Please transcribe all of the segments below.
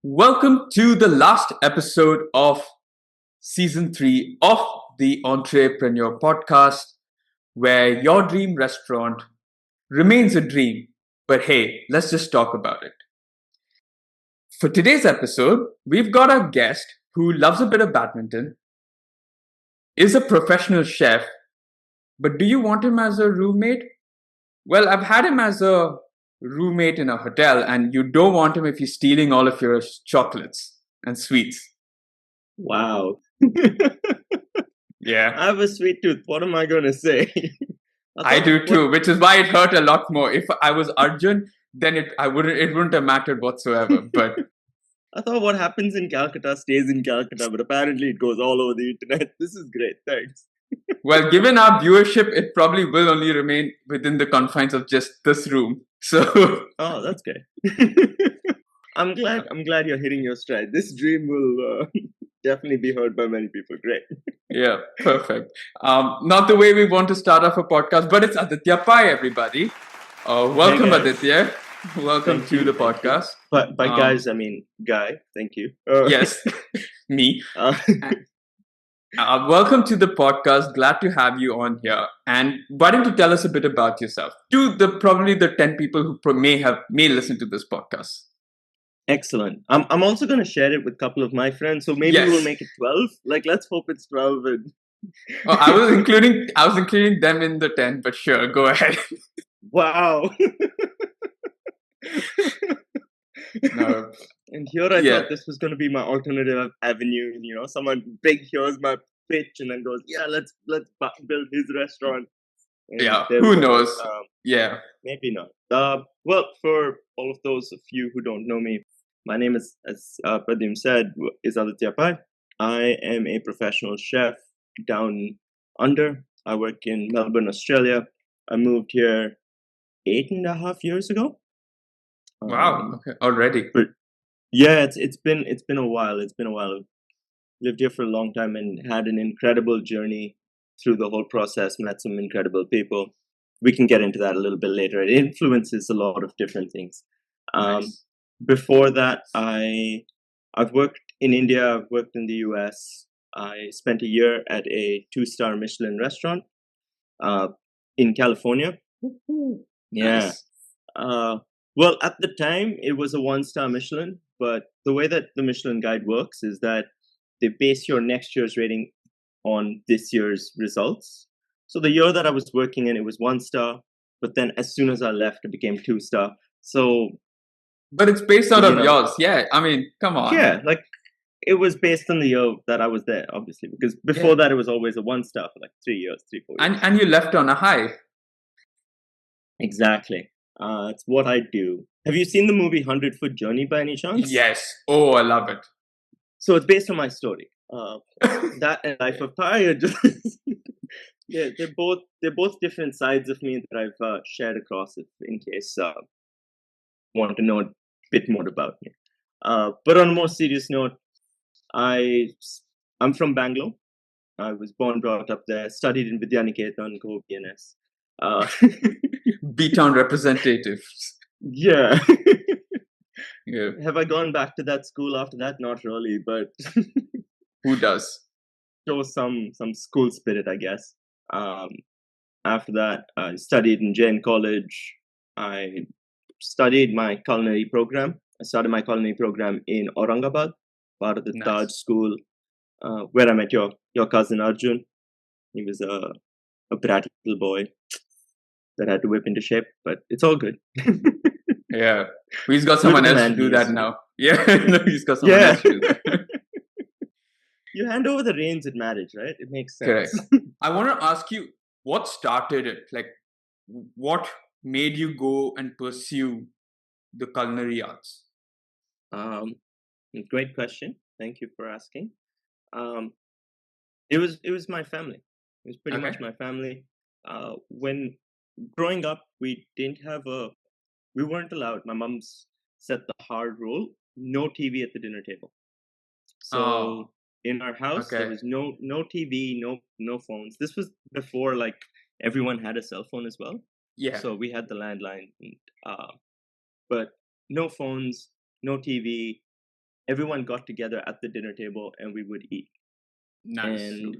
Welcome to the last episode of season 3 of the Entrepreneur Podcast, where your dream restaurant remains a dream, but hey, let's just talk about it. For today's episode, we've got a guest who loves a bit of badminton, is a professional chef, but do you want him as a roommate? Well, I've had him as a roommate in a hotel, and you don't want him if he's stealing all of your chocolates and sweets. Wow. Yeah. I have a sweet tooth. What am I going to say? I do too, which is why it hurt a lot more. If I was Arjun, then it wouldn't have mattered whatsoever. But I thought what happens in Calcutta stays in Calcutta, but apparently it goes all over the internet. This is great. Thanks. well, given our viewership, it probably will only remain within the confines of just this room. So Oh, that's good. I'm glad you're hitting your stride. This dream will definitely be heard by many people. Great. yeah, perfect. Not the way we want to start off a podcast, but it's Aditya Pai, everybody. Welcome, guys. Aditya. Welcome Thank to you, the thank you. podcast. But by guys, I mean Guy. Thank you. Yes, me. Uh, Welcome to the podcast. Glad to have you on here. And why don't you tell us a bit about yourself to probably the 10 people who may listen to this podcast. Excellent. I'm also going to share it with a couple of my friends, so maybe Yes. we'll make it 12. Like, let's hope it's 12. And Oh, I was including them in the 10, but sure, go ahead. wow. No. And here I Yeah. thought this was going to be my alternative avenue. You know, someone big hears my pitch and then goes, "Yeah, let's build his restaurant." And Yeah, there who we go. knows? Yeah. Maybe not. Well, for all of those of you who don't know me, my name is, as Prady said, is Aditya Pai. I am a professional chef down under. I work in Melbourne, Australia. I moved here 8.5 years ago. Wow. Okay. Already. Yeah, it's been a while. It's been a while. I've lived here for a long time and had an incredible journey through the whole process. Met some incredible people. We can get into that a little bit later. It influences a lot of different things. Nice. Before that, I've worked in India. I've worked in the US. I spent a year at a 2-star Michelin restaurant in California. Yeah. Nice. Well, at the time, it was a 1-star Michelin, but the way that the Michelin Guide works is that they base your next year's rating on this year's results. So the year that I was working in, it was 1-star, but then as soon as I left, it became 2-star. So, But it's based out of yours. Yeah. I mean, come on. yeah, like it was based on the year that I was there, obviously, because before that, it was always a 1-star for like 3 years, 4 years. And you left on a high. Exactly. It's what I do. Have you seen the movie 100-Foot Journey by any chance? Yes. Oh, I love it. So it's based on my story. That and Life of Pi are just yeah, they're both different sides of me that I've shared across it in case want to know a bit more about me. But on a more serious note, I'm from Bangalore. I was born, brought up there, studied in Vidyaniketan, Go BNS. B-Town representatives. Yeah. Yeah. Have I gone back to that school after that? Not really, but Who does? show some school spirit, I guess. After that, I studied in Jain College. I studied my culinary program. I started my culinary program in Aurangabad, part of the Nice. Taj school, where I met your cousin Arjun. He was a bratty little boy that had to whip into shape, but it's all good. Yeah. He's got someone Look at the else to man do he that is. now. Yeah. No, he's got someone else to do that. You hand over the reins at marriage, right? It makes sense. Correct. I want to ask you, what started it? Like, what made you go and pursue the culinary arts? Great question. Thank you for asking. It was my family. It was pretty Okay. much my family. When growing up, we weren't allowed. My mom's set the hard rule: no TV at the dinner table. So in our house, there was no TV, no phones. This was before like everyone had a cell phone as well. Yeah. So we had the landline, but no phones, no TV. everyone got together at the dinner table and we would eat. Nice. And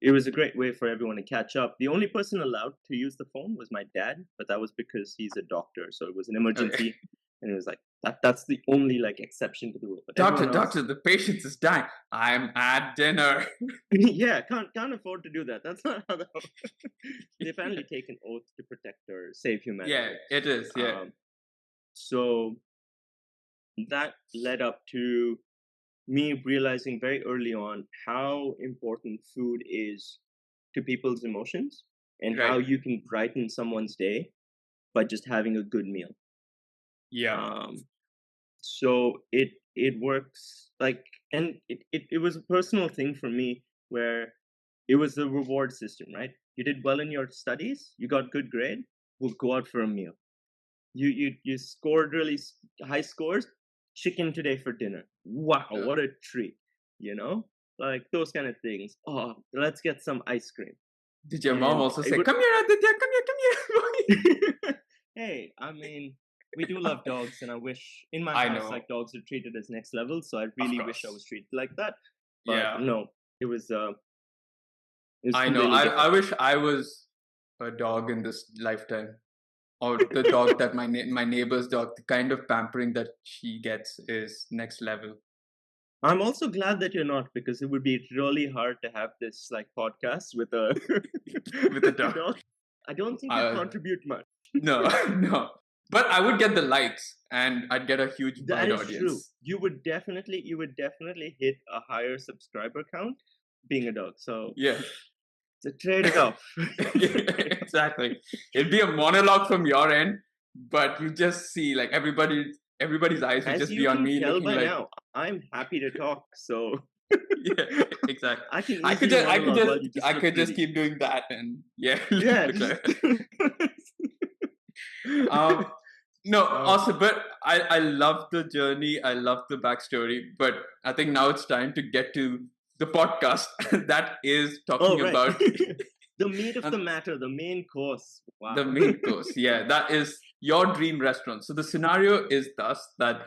it was a great way for everyone to catch up. The only person allowed to use the phone was my dad, but that was because he's a doctor, so it was an emergency. Okay. And it was like that's the only like exception to the rule. But Doctor, the patient is dying. I'm at dinner. Yeah, can't afford to do that. That's not how that works. They apparently take an oath to protect or save humanity. Yeah, it is. Yeah. So that led up to me realizing very early on how important food is to people's emotions and how you can brighten someone's day by just having a good meal. Yeah. So it works like, and it was a personal thing for me where it was a reward system, right? You did well in your studies, you got good grade, we'll go out for a meal. You scored really high scores, chicken today for dinner. Wow, what a treat, like those kind of things. Oh, let's get some ice cream. Did your mom also say, come here, Aditya, come here? Hey, I mean, we do love dogs, and I wish in my house, like, dogs are treated as next level, so I really wish I was treated like that. But no, it was I know. I wish I was a dog in this lifetime. Or the dog that my neighbor's dog, the kind of pampering that she gets is next level. I'm also glad that you're not, because it would be really hard to have this like podcast with a with a dog. I don't think you contribute much. No. But I would get the likes, and I'd get a huge wide audience. That is true. You would definitely hit a higher subscriber count being a dog. So yeah. It's a trade-off. Exactly. It'd be a monologue from your end, but you just see like everybody's eyes would just be on me. As you can tell by now, I'm happy to talk. So yeah, exactly. I could just keep doing that, and yeah. No, awesome. But I love the journey. I love the backstory. But I think now it's time to get to the podcast that is talking about the meat of the matter, the main course. Wow. The main course, yeah, that is your dream restaurant. So the scenario is thus that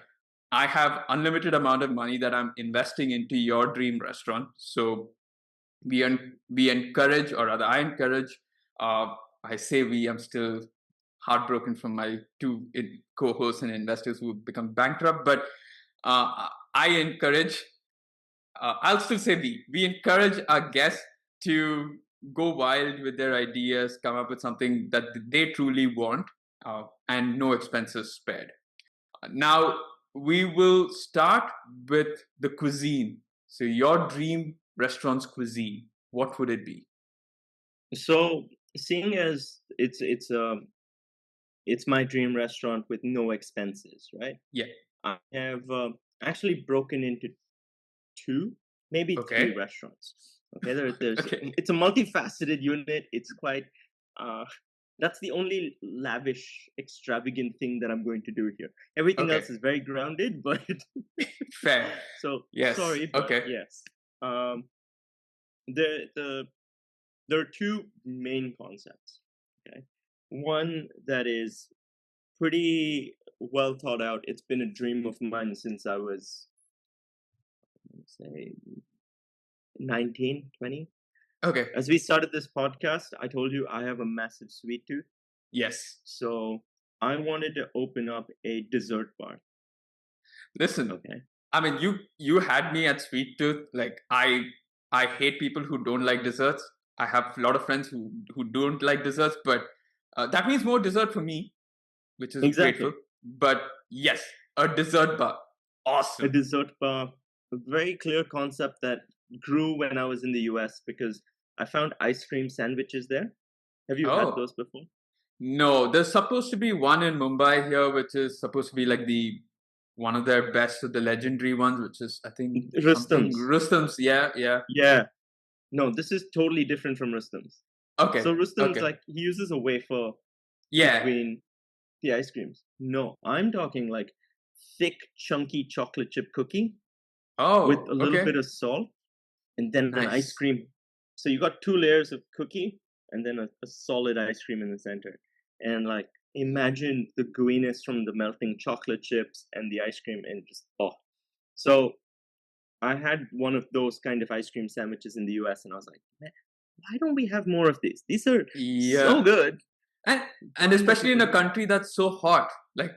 I have unlimited amount of money that I'm investing into your dream restaurant. So we encourage, or rather I encourage, I say we, I'm still heartbroken from my two co-hosts and investors who have become bankrupt, but I encourage, I'll still say we encourage our guests to go wild with their ideas, come up with something that they truly want, and no expenses spared. Now, we will start with the cuisine. So your dream restaurant's cuisine, what would it be? So seeing as it's my dream restaurant with no expenses, right? Yeah. I have actually broken into two, maybe three restaurants. Okay, there's it's a multifaceted unit. It's quite that's the only lavish, extravagant thing that I'm going to do here. Everything else is very grounded, but fair. So yes. Sorry, but yes. There are two main concepts. Okay, one that is pretty well thought out. It's been a dream of mine since I was, say, 19, 20. Okay. As we started this podcast, I told you I have a massive sweet tooth. Yes. So I wanted to open up a dessert bar. Listen, I mean, you had me at sweet tooth. Like I hate people who don't like desserts. I have a lot of friends who don't like desserts, but that means more dessert for me, which is grateful. But yes, a dessert bar. Awesome. A dessert bar. A very clear concept that grew when I was in the US because I found ice cream sandwiches there. Have you had those before? No, there's supposed to be one in Mumbai here, which is supposed to be like one of their best of the legendary ones, which is, I think, Rustam's. Yeah. No, this is totally different from Rustam's. Okay. So Rustam's like he uses a wafer between the ice creams. No, I'm talking like thick, chunky chocolate chip cookie. With a little bit of salt, and then an ice cream. So you got two layers of cookie, and then a solid ice cream in the center. And like, imagine the gooiness from the melting chocolate chips and the ice cream, and just So I had one of those kind of ice cream sandwiches in the US, and I was like, man, why don't we have more of these? These are so Yeah. good. And Why don't especially in people a do country that's so hot, like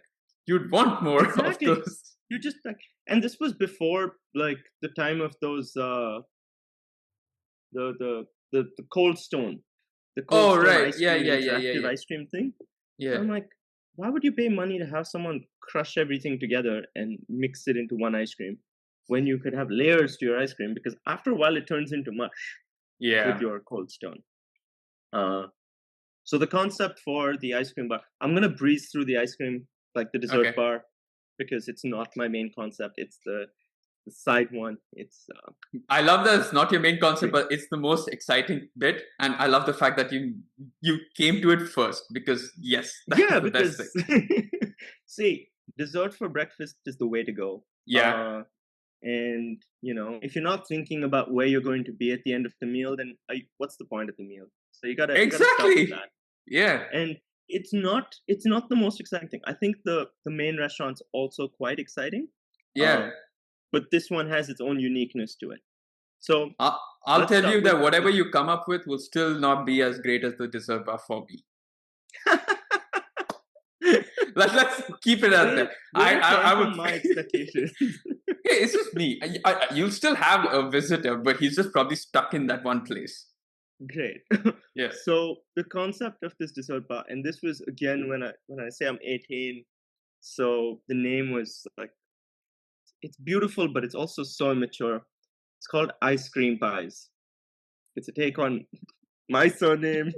you'd want more of exactly? those. You just like, and this was before like the time of those the Cold Stone, the Cold Oh, Stone right. ice Yeah, cream yeah, yeah, yeah, interactive yeah. ice cream thing. And Yeah. I'm like, why would you pay money to have someone crush everything together and mix it into one ice cream when you could have layers to your ice cream? Because after a while, it turns into mush with Yeah. your Cold Stone. So the concept for the ice cream bar, I'm gonna breeze through the ice cream, like the dessert Okay. bar, because it's not my main concept. It's the side one. It's I love that it's not your main concept, but it's the most exciting bit. And I love the fact that you came to it first because yes, that's yeah, the best thing. because see, dessert for breakfast is the way to go. Yeah. And if you're not thinking about where you're going to be at the end of the meal, then what's the point of the meal? So you gotta start with Exactly. that. Yeah. And it's not the most exciting thing. I think the main restaurant's also quite exciting. Yeah. But this one has its own uniqueness to it. So I'll let's tell start you with that whatever you come up with will still not be as great as the dessert bar for me. Let's keep it at that. I would. my expectations. Hey, it's just me. You'll still have a visitor, but he's just probably stuck in that one place. Great. Yeah. So the concept of this dessert bar, and this was again when I say I'm 18, so the name was like, it's beautiful, but it's also so immature. It's called Ice Cream Pies. It's a take on my surname.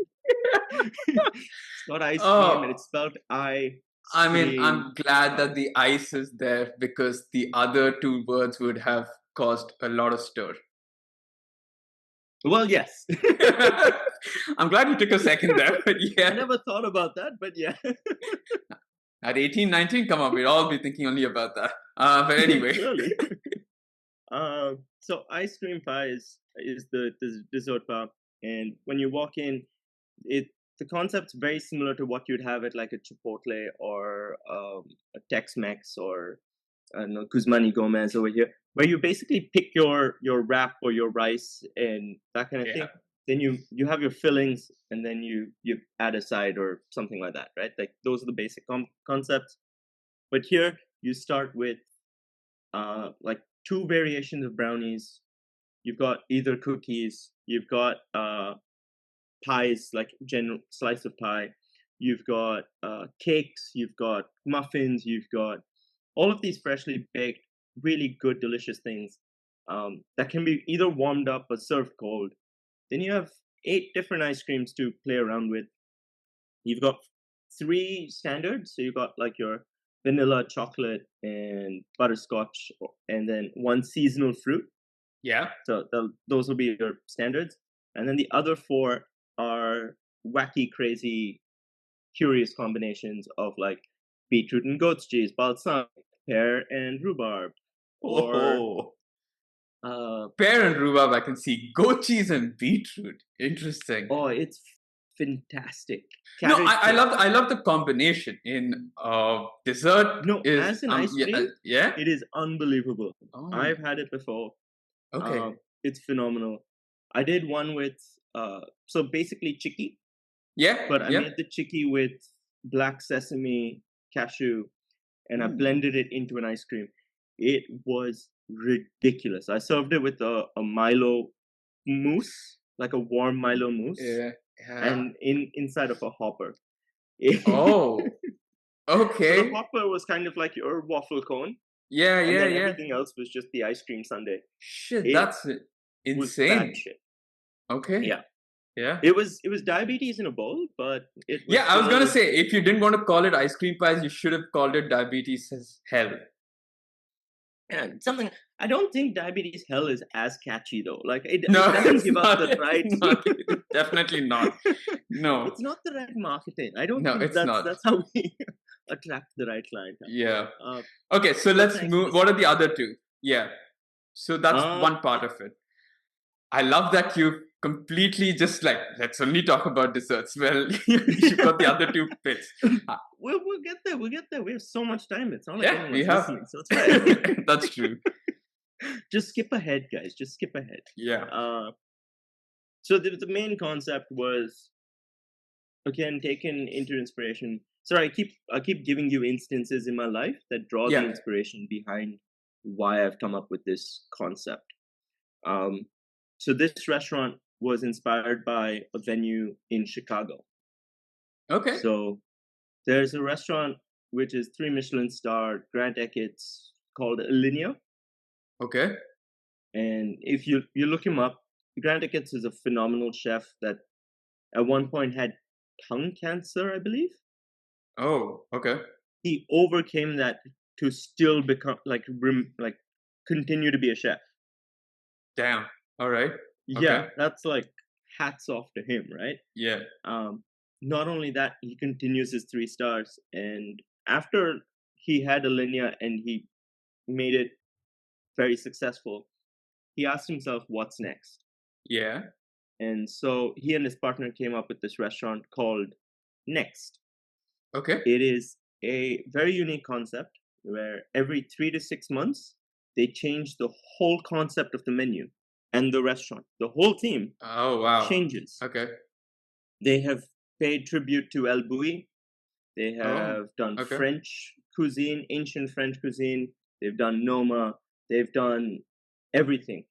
It's got ice cream, and it's spelled I mean, I'm glad that Pies. the ice is there because the other two words would have caused a lot of stir. Well, yes. I'm glad you took a second there, but I yeah. never thought about that, but yeah. At 18, 19, come on, we'd all be thinking only about that. But anyway. Clearly. So Ice Cream Pie is the dessert bar, and when you walk in, the concept's very similar to what you'd have at like a Chipotle or a Tex-Mex or Guzmani Gomez over here, where you basically pick your wrap or your rice and that kind of thing. Then you have your fillings, and then you add a side or something like that, right? Like those are the basic concepts. But here you start with like two variations of brownies. You've got either cookies, you've got pies, like general slice of pie. You've got cakes, you've got muffins, you've got all of these freshly baked, really good, delicious things that can be either warmed up or served cold. Then you have 8 different ice creams to play around with. You've got 3 standards. So you've got like your vanilla, chocolate, and butterscotch, and then 1 seasonal fruit. Yeah. So those will be your standards. And then the other 4 are wacky, crazy, curious combinations of like beetroot and goat's cheese, balsamic, pear and rhubarb, or pear and rhubarb. I can see goat cheese and beetroot. Interesting. Oh, it's fantastic. No, I love the combination in dessert. No, as an ice cream, yeah, it is unbelievable. Oh. I've had it before. Okay, it's phenomenal. I did one with so basically chicky. Yeah, but I made the chicky with black sesame, cashew, and I blended it into an ice cream. It was ridiculous. I served it with a Milo mousse, like a warm Milo mousse, and inside of a hopper. Oh, okay. So the hopper was kind of like your waffle cone. Yeah. Everything else was just the ice cream sundae. Shit, that's insane. Was bad shit. Okay. Yeah. It was diabetes in a bowl, but it was I was gonna say, if you didn't want to call it ice cream pies, you should have called it diabetes as hell. Yeah, something. I don't think diabetes hell is as catchy though. Like it doesn't give us the right. Definitely not. No, it's not the right marketing. I don't. No, think that's how we attract the right client. Yeah. Okay, so let's move. What are the other two? Yeah. So that's one part of it. I love that you completely just like, let's only talk about desserts. Well, you've got the other 2 bits. We'll get there. We have so much time. It's not like we have. so it's fine. That's true. Just skip ahead, guys. Just skip ahead. Yeah. So the main concept was, again, taken into inspiration. Sorry, I keep giving you instances in my life that draw the Yeah. inspiration behind why I've come up with this concept. So this restaurant was inspired by a venue in Chicago. Okay. So there's a restaurant which is 3 Michelin star Grand Etiquette's called Alinea. Okay. And if you look him up, Grant Achatz is a phenomenal chef that at one point had tongue cancer, I believe. Oh, okay. He overcame that to still become continue to be a chef. Damn. All right. Yeah, Okay. that's like hats off to him, right? Yeah. Not only that, he continues his 3 stars, and after he had Alinea and he made it very successful, he asked himself, what's next? Yeah. And so he and his partner came up with this restaurant called Next. Okay. It is a very unique concept where every 3 to 6 months, they change the whole concept of the menu and the restaurant. The whole theme Oh, wow. changes. Okay. They have paid tribute to El Bouilly. They have done okay. French cuisine, ancient French cuisine. They've done Noma. They've done everything.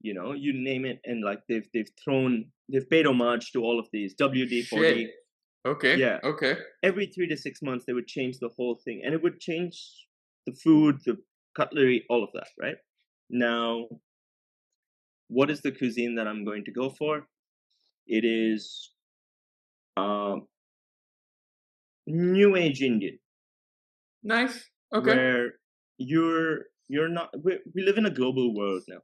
You know, you name it, and like they've paid homage to all of these. WD-40. Shit. Okay. Yeah. Okay. Every 3 to 6 months, they would change the whole thing, and it would change the food, the cutlery, all of that, right? Now, what is the cuisine that I'm going to go for? It is New Age Indian. Nice. Okay. Where you're not. We live in a global world now.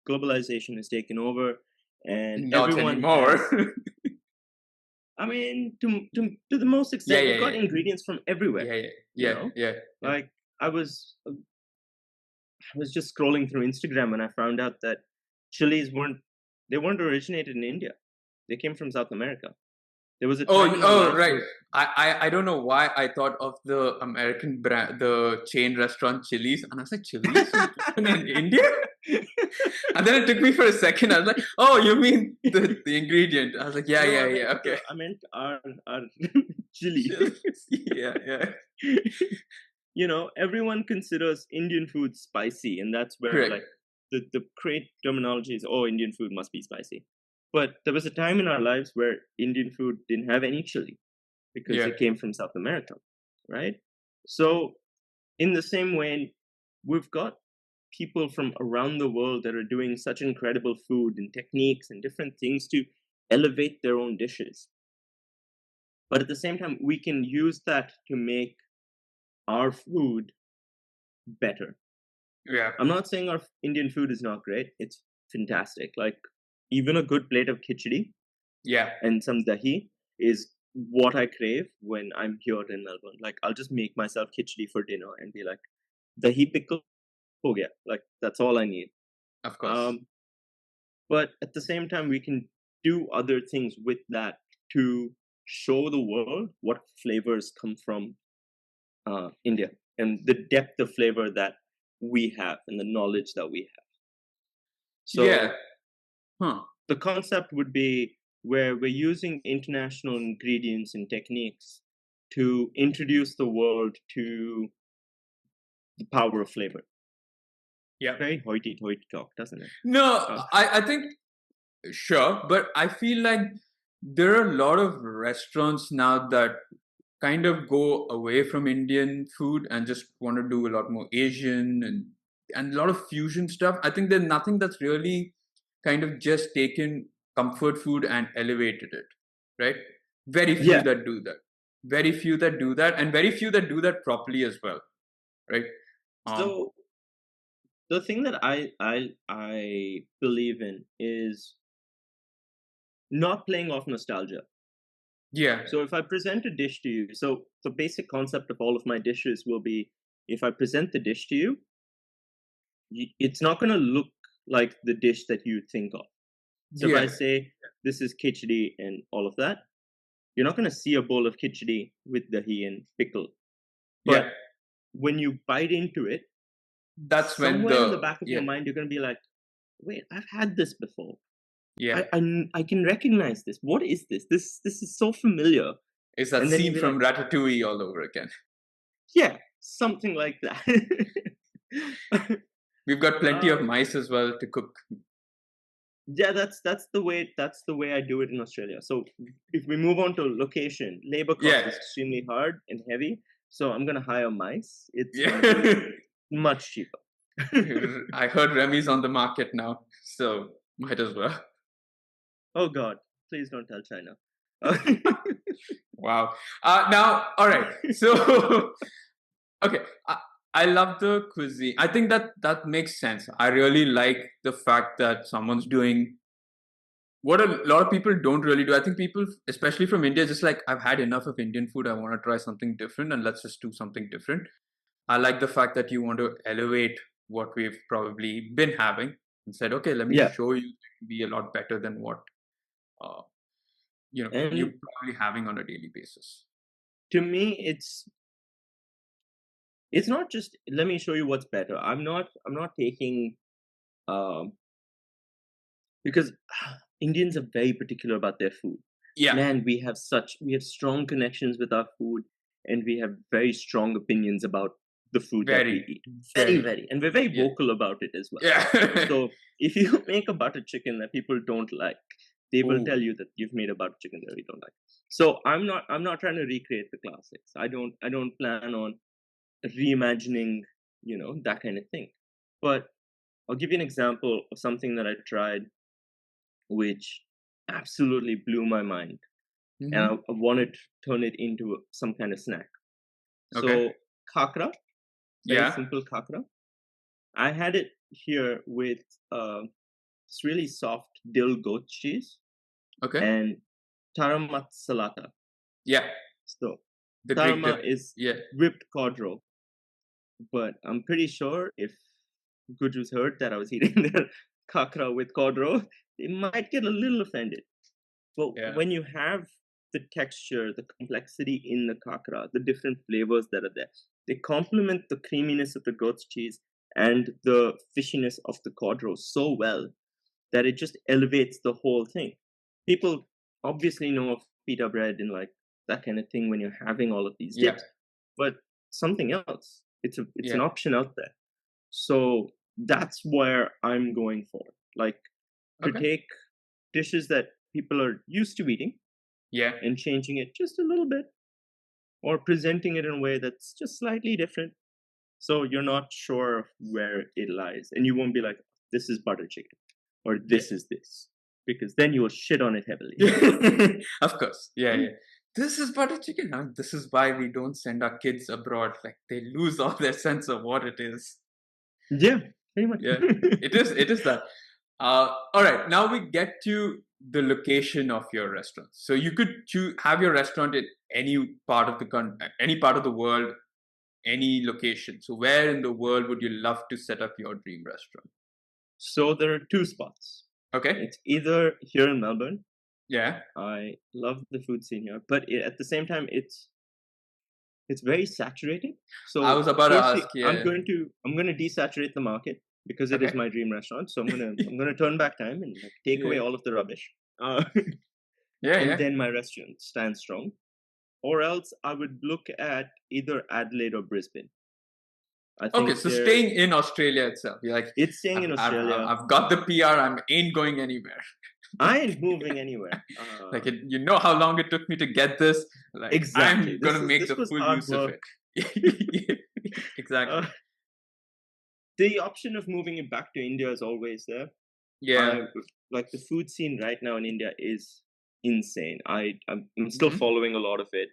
Globalization has taken over, and Not everyone anymore. has, I mean, to the most extent, we've got ingredients from everywhere. Yeah. Like I was just scrolling through Instagram and I found out that chilies weren't originated in India. They came from South America. There was a time in our lives right. where, I don't know why I thought of the American brand, the chain restaurant Chili's, and I was like, Chili's in India? And then it took me for a second. I was like, oh, you mean the ingredient? I was like, yeah, okay. I meant our chili. yeah. You know, everyone considers Indian food spicy, and that's where Correct. like the great terminology is, oh, Indian food must be spicy. But there was a time in our lives where Indian food didn't have any chili because it came from South America, right? So in the same way, we've got people from around the world that are doing such incredible food and techniques and different things to elevate their own dishes. But at the same time, we can use that to make our food better. Yeah. I'm not saying our Indian food is not great. It's fantastic. Like even a good plate of khichdi and some dahi is what I crave when I'm here in Melbourne. Like I'll just make myself khichdi for dinner and be like, dahi pickle, ho gaya. Like that's all I need. Of course. But at the same time, we can do other things with that to show the world what flavors come from India and the depth of flavor that we have and the knowledge that we have. So the concept would be where we're using international ingredients and techniques to introduce the world to the power of flavor. Yeah. Very hoity-toity talk, doesn't it? No, I think, sure, but I feel like there are a lot of restaurants now that kind of go away from Indian food and just want to do a lot more Asian and a lot of fusion stuff. I think there's nothing that's really kind of just taken comfort food and elevated it, right? Very few that do that. Very few that do that, and very few that do that properly as well, right? So the thing that I believe in is not playing off nostalgia. Yeah. So if I present a dish to you, so the basic concept of all of my dishes will be, if I present the dish to you, it's not going to look like the dish that you think of. So if I say this is khichdi and all of that, you're not going to see a bowl of khichdi with dahi and pickle. But when you bite into it, that's when somewhere in the back of yeah, your mind, you're going to be like, wait, I've had this before. yeah. I can recognize this. What is this? This is so familiar. It's that And then you'll scene be from like, Ratatouille all over again. yeah, something like that. We've got plenty of Um, mice as well to cook. yeah, that's the way I do it in Australia. So if we move on to location, labor cost Yeah, is extremely hard and heavy. So I'm gonna hire mice. It's gonna yeah. be much cheaper. I heard Remy's on the market now, so might as well. Oh God, please don't tell China. Wow. Now, all right. So, okay. I love the cuisine. I think that makes sense. I really like the fact that someone's doing what a lot of people don't really do. I think people, especially from India, just like, I've had enough of Indian food. I want to try something different and let's just do something different. I like the fact that you want to elevate what we've probably been having and said, okay, let me Yeah, show you to be a lot better than what uh, you're and probably having on a daily basis. to me, it's not just let me show you what's better. I'm not taking um because Indians are very particular about their food. Yeah, Man, we have strong connections with our food, and we have very strong opinions about the food that we very, eat. Very, very. very, and we're very Yeah, vocal about it as well. yeah. So if you make a butter chicken that people don't like, they will Oh, tell you that you've made a butter chicken that we don't like. So I'm not trying to recreate the classics. I don't plan on reimagining, that kind of thing. But I'll give you an example of something that I tried, which absolutely blew my mind, and mm-hmm. I wanted to turn it into some kind of snack. Okay. So khakra, very Yeah. simple khakra. I had it here with this really soft dill goat cheese Okay. and taramat salata. Yeah. So The Greek tarama dip. is Yeah. whipped cod roe, but I'm pretty sure if Gujus heard that I was eating their khakra with cod roe, they might get a little offended. But Yeah. when you have the texture, the complexity in the kakra, the different flavors that are there, they complement the creaminess of the goat's cheese and the fishiness of the cod roast so well that it just elevates the whole thing. People obviously know of pita bread and like that kind of thing when you're having all of these Yeah. dips, but something else. It's an Yeah. option out there. So that's where I'm going for. Like to Okay. take dishes that people are used to eating Yeah. and changing it just a little bit or presenting it in a way that's just slightly different. So you're not sure of where it lies. And you won't be like, this is butter chicken or Yeah. this is this. Because then you will shit on it heavily. Of course. Yeah. Yeah. This is butter chicken. Huh? This is why we don't send our kids abroad. Like they lose all their sense of what it is. Yeah, pretty much. Yeah. It is. It is that. All right. Now we get to the location of your restaurant. So you could have your restaurant in any part of any part of the world, any location. So where in the world would you love to set up your dream restaurant? So there are two spots. Okay. It's either here in Melbourne. Yeah. I love the food scene here, but at the same time, it's very saturated. So I was about to ask. Yeah. I'm going to desaturate the market because it is Okay. my dream restaurant. So I'm gonna turn back time and like, take away Yeah. all of the rubbish, Yeah. and Yeah. then my restaurant stands strong. Or else I would look at either Adelaide or Brisbane. I think Okay. So staying in Australia itself. You're like, it's staying in Australia. I've got the PR. I ain't going anywhere. I ain't moving anywhere. Like you know how long it took me to get this. Like Exactly. I'm gonna make This the was full hard use work. of it. Exactly. The option of moving it back to India is always there. Yeah. Like the food scene right now in India is insane. I'm still Mhm. following a lot of it,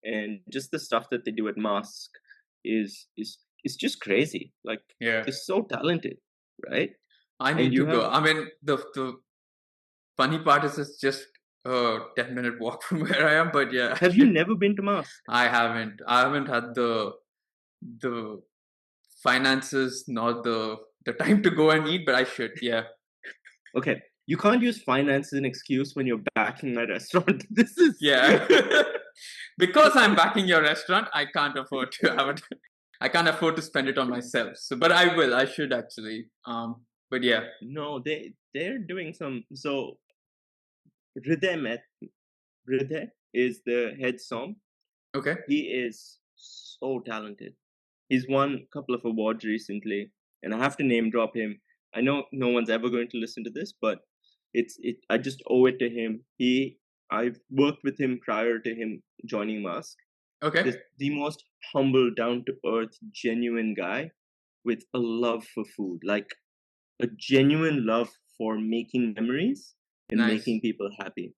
and just the stuff that they do at Mask is just crazy. Like Yeah. they're so talented, right? I And need you to go. have I mean, the funny part is it's just a 10-minute walk from where I am. But yeah, have you never been to Mask? I haven't. I haven't had the finances, nor the time to go and eat. But I should. Yeah. Okay, you can't use finance as an excuse when you're backing my restaurant. This is Yeah. Because I'm backing your restaurant, I can't afford to have it. I can't afford to spend it on myself. So, but I will. I should actually. But yeah. No, they're doing some. So Hriday is the head som. Okay. He is so talented. He's won a couple of awards recently, and I have to name drop him. I know no one's ever going to listen to this, but I just owe it to him. I've worked with him prior to him joining Mask. Okay. The most humble, down to earth, genuine guy with a love for food, like a genuine love for making memories and Nice. making people happy,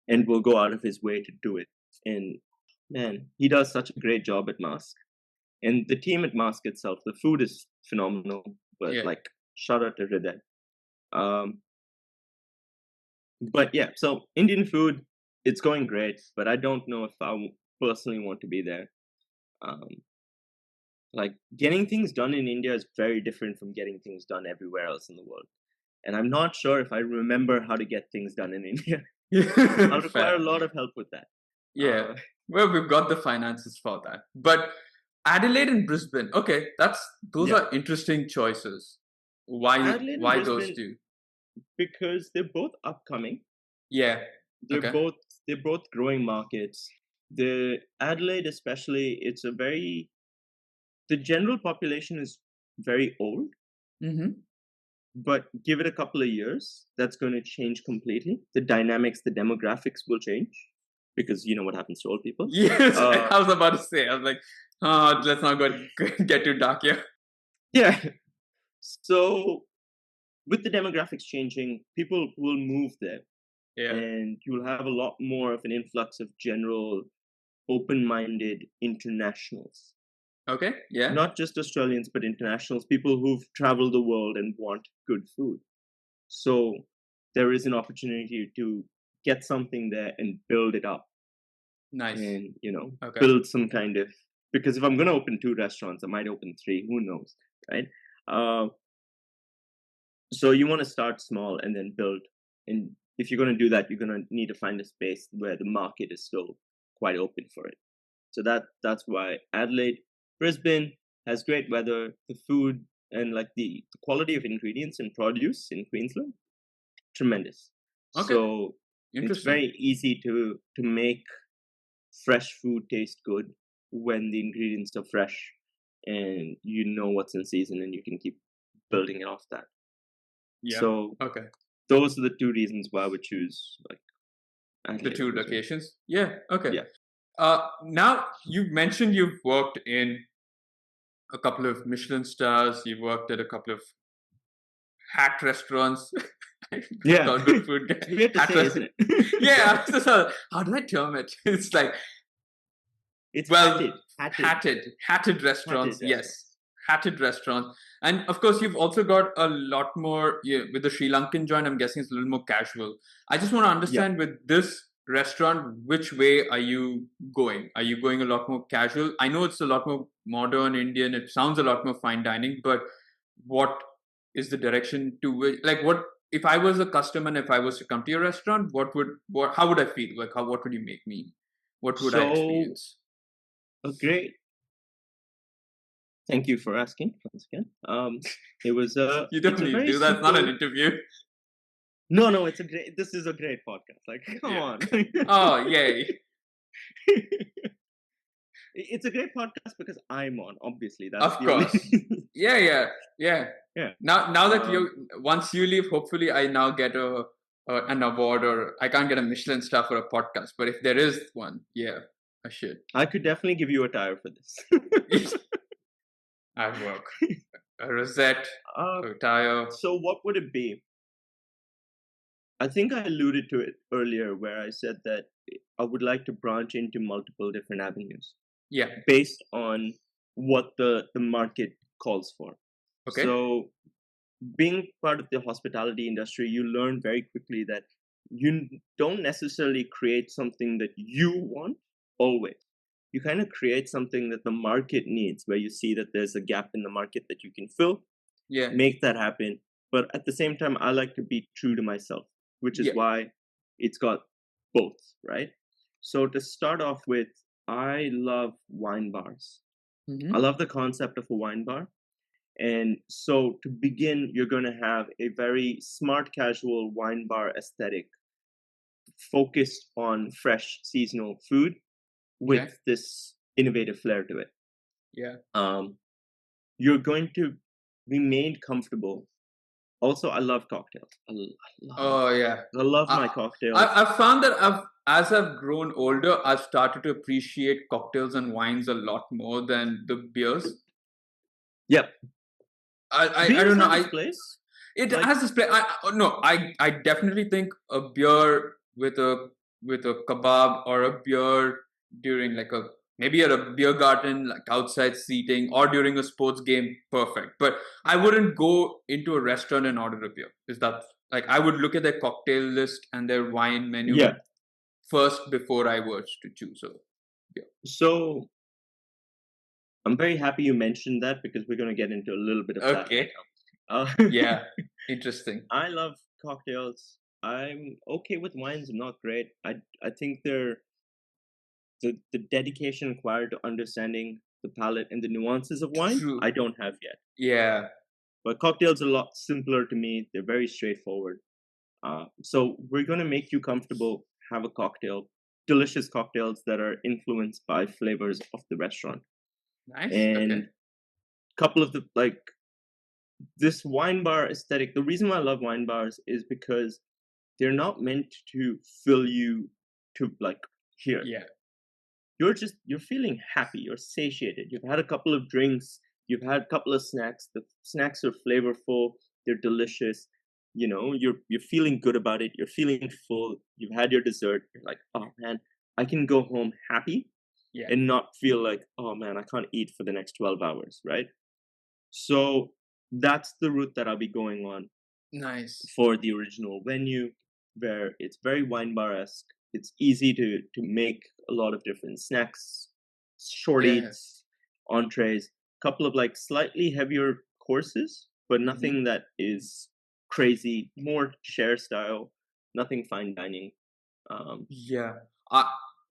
and will go out of his way to do it. And man, he does such a great job at Mask. And the team at Mask itself, the food is phenomenal. But like, shout out to Hriday. But yeah, so Indian food, it's going great. But I don't know if I personally want to be there. Like, getting things done in India is very different from getting things done everywhere else in the world. And I'm not sure if I remember how to get things done in India. I'll require a lot of help with that. Yeah. Well, we've got the finances for that. But Adelaide and Brisbane, okay, those are interesting choices. Why those two? Because they're both upcoming. Yeah. They're both growing markets. The Adelaide especially, the general population is very old. Mm-hmm. But give it a couple of years, that's going to change completely. The dynamics, the demographics will change, because you know what happens to old people. Yes, I was about to say. I was like, let's not get too dark here. Yeah. So with the demographics changing, people will move there. Yeah. And you'll have a lot more of an influx of general, open-minded internationals. Okay, yeah. Not just Australians, but internationals, people who've traveled the world and want good food. So there is an opportunity to get something there and build it up. Nice. And, build some kind of, because if I'm going to open 2 restaurants, I might open 3, who knows, right? So you want to start small and then build. And if you're going to do that, you're going to need to find a space where the market is still quite open for it. So that's why Adelaide, Brisbane has great weather, the food, and like the quality of ingredients and produce in Queensland, tremendous. Okay. So it's very easy to make fresh food taste good when the ingredients are fresh and you know what's in season, and you can keep building it off that. Yeah. So those are the 2 reasons why I would choose the 2 locations. Yeah. Okay. Yeah. Now you mentioned you've worked in a couple of Michelin stars. You've worked at a couple of hack restaurants. Yeah. Good food. Weird to say, isn't it? Yeah. So, how do I term it? It's like, it's hatted restaurants. Yes. Hatted restaurants. And of course, you've also got a lot more with the Sri Lankan joint. I'm guessing it's a little more casual. I just want to understand with this restaurant, which way are you going? Are you going a lot more casual? I know it's a lot more modern Indian. It sounds a lot more fine dining, but what is the direction to which, like, what if I was a customer and if I was to come to your restaurant, how would I feel? Like, what would you make me? What would I experience? Great. Thank you for asking once again. It was you don't need to do that. It's not an interview. No, this is a great podcast. Like, come on. Oh, yay. It's a great podcast because I'm on, obviously. That's of course. Yeah. Now that once you leave, hopefully I now get an award, or I can't get a Michelin star for a podcast. But if there is one, yeah, I should. I could definitely give you a tire for this. I'd work. A rosette, a tire. So what would it be? I think I alluded to it earlier where I said that I would like to branch into multiple different avenues. Yeah. Based on what the market calls for. Okay. So being part of the hospitality industry, you learn very quickly that you don't necessarily create something that you want always. You kind of create something that the market needs, where you see that there's a gap in the market that you can fill. Yeah. Make that happen. But at the same time, I like to be true to myself, which is why it's got both, right? So to start off with, I love wine bars. Mm-hmm. I love the concept of a wine bar. And so to begin, you're going to have a very smart casual wine bar aesthetic focused on fresh seasonal food with Okay. this innovative flair to it. Yeah. You're going to be made comfortable. Also, I love cocktails. Oh yeah. I love my I, cocktails. I've found that as I've grown older, I've started to appreciate cocktails and wines a lot more than the beers. Yep. I Beers don't know. have its place. It Like- has this play. No, I definitely think a beer with a kebab, or a beer during like a maybe at a beer garden, like outside seating, or during a sports game, perfect. But I wouldn't go into a restaurant and order a beer. Is that like I would look at their cocktail list and their wine menu Yeah. first before I was to choose a beer. So I'm very happy you mentioned that because we're going to get into a little bit of that. Okay. Yeah. Interesting. I love cocktails. I'm okay with wines. I'm not great. I think they're the dedication required to understanding the palate and the nuances of wine. True. I don't have yet. Yeah. But cocktails are a lot simpler to me. They're very straightforward. So we're going to make you comfortable. Have a cocktail, delicious cocktails that are influenced by flavors of the restaurant. Nice. And Okay. couple of the this wine bar aesthetic. The reason why I love wine bars is because they're not meant to fill you to like here. Yeah. You're feeling happy. You're satiated. You've had a couple of drinks. You've had a couple of snacks. The snacks are flavorful. They're delicious. You know, you're feeling good about it. You're feeling full. You've had your dessert. You're like, oh man, I can go home happy. Yeah. And not feel like, oh man, I can't eat for the next 12 hours, right? So that's the route that I'll be going on Nice. for the original venue, where it's very wine bar-esque. It's easy to make a lot of different snacks, short Yeah. eats, entrees, couple of like slightly heavier courses, but nothing that is crazy, more share style, nothing fine dining. Yeah.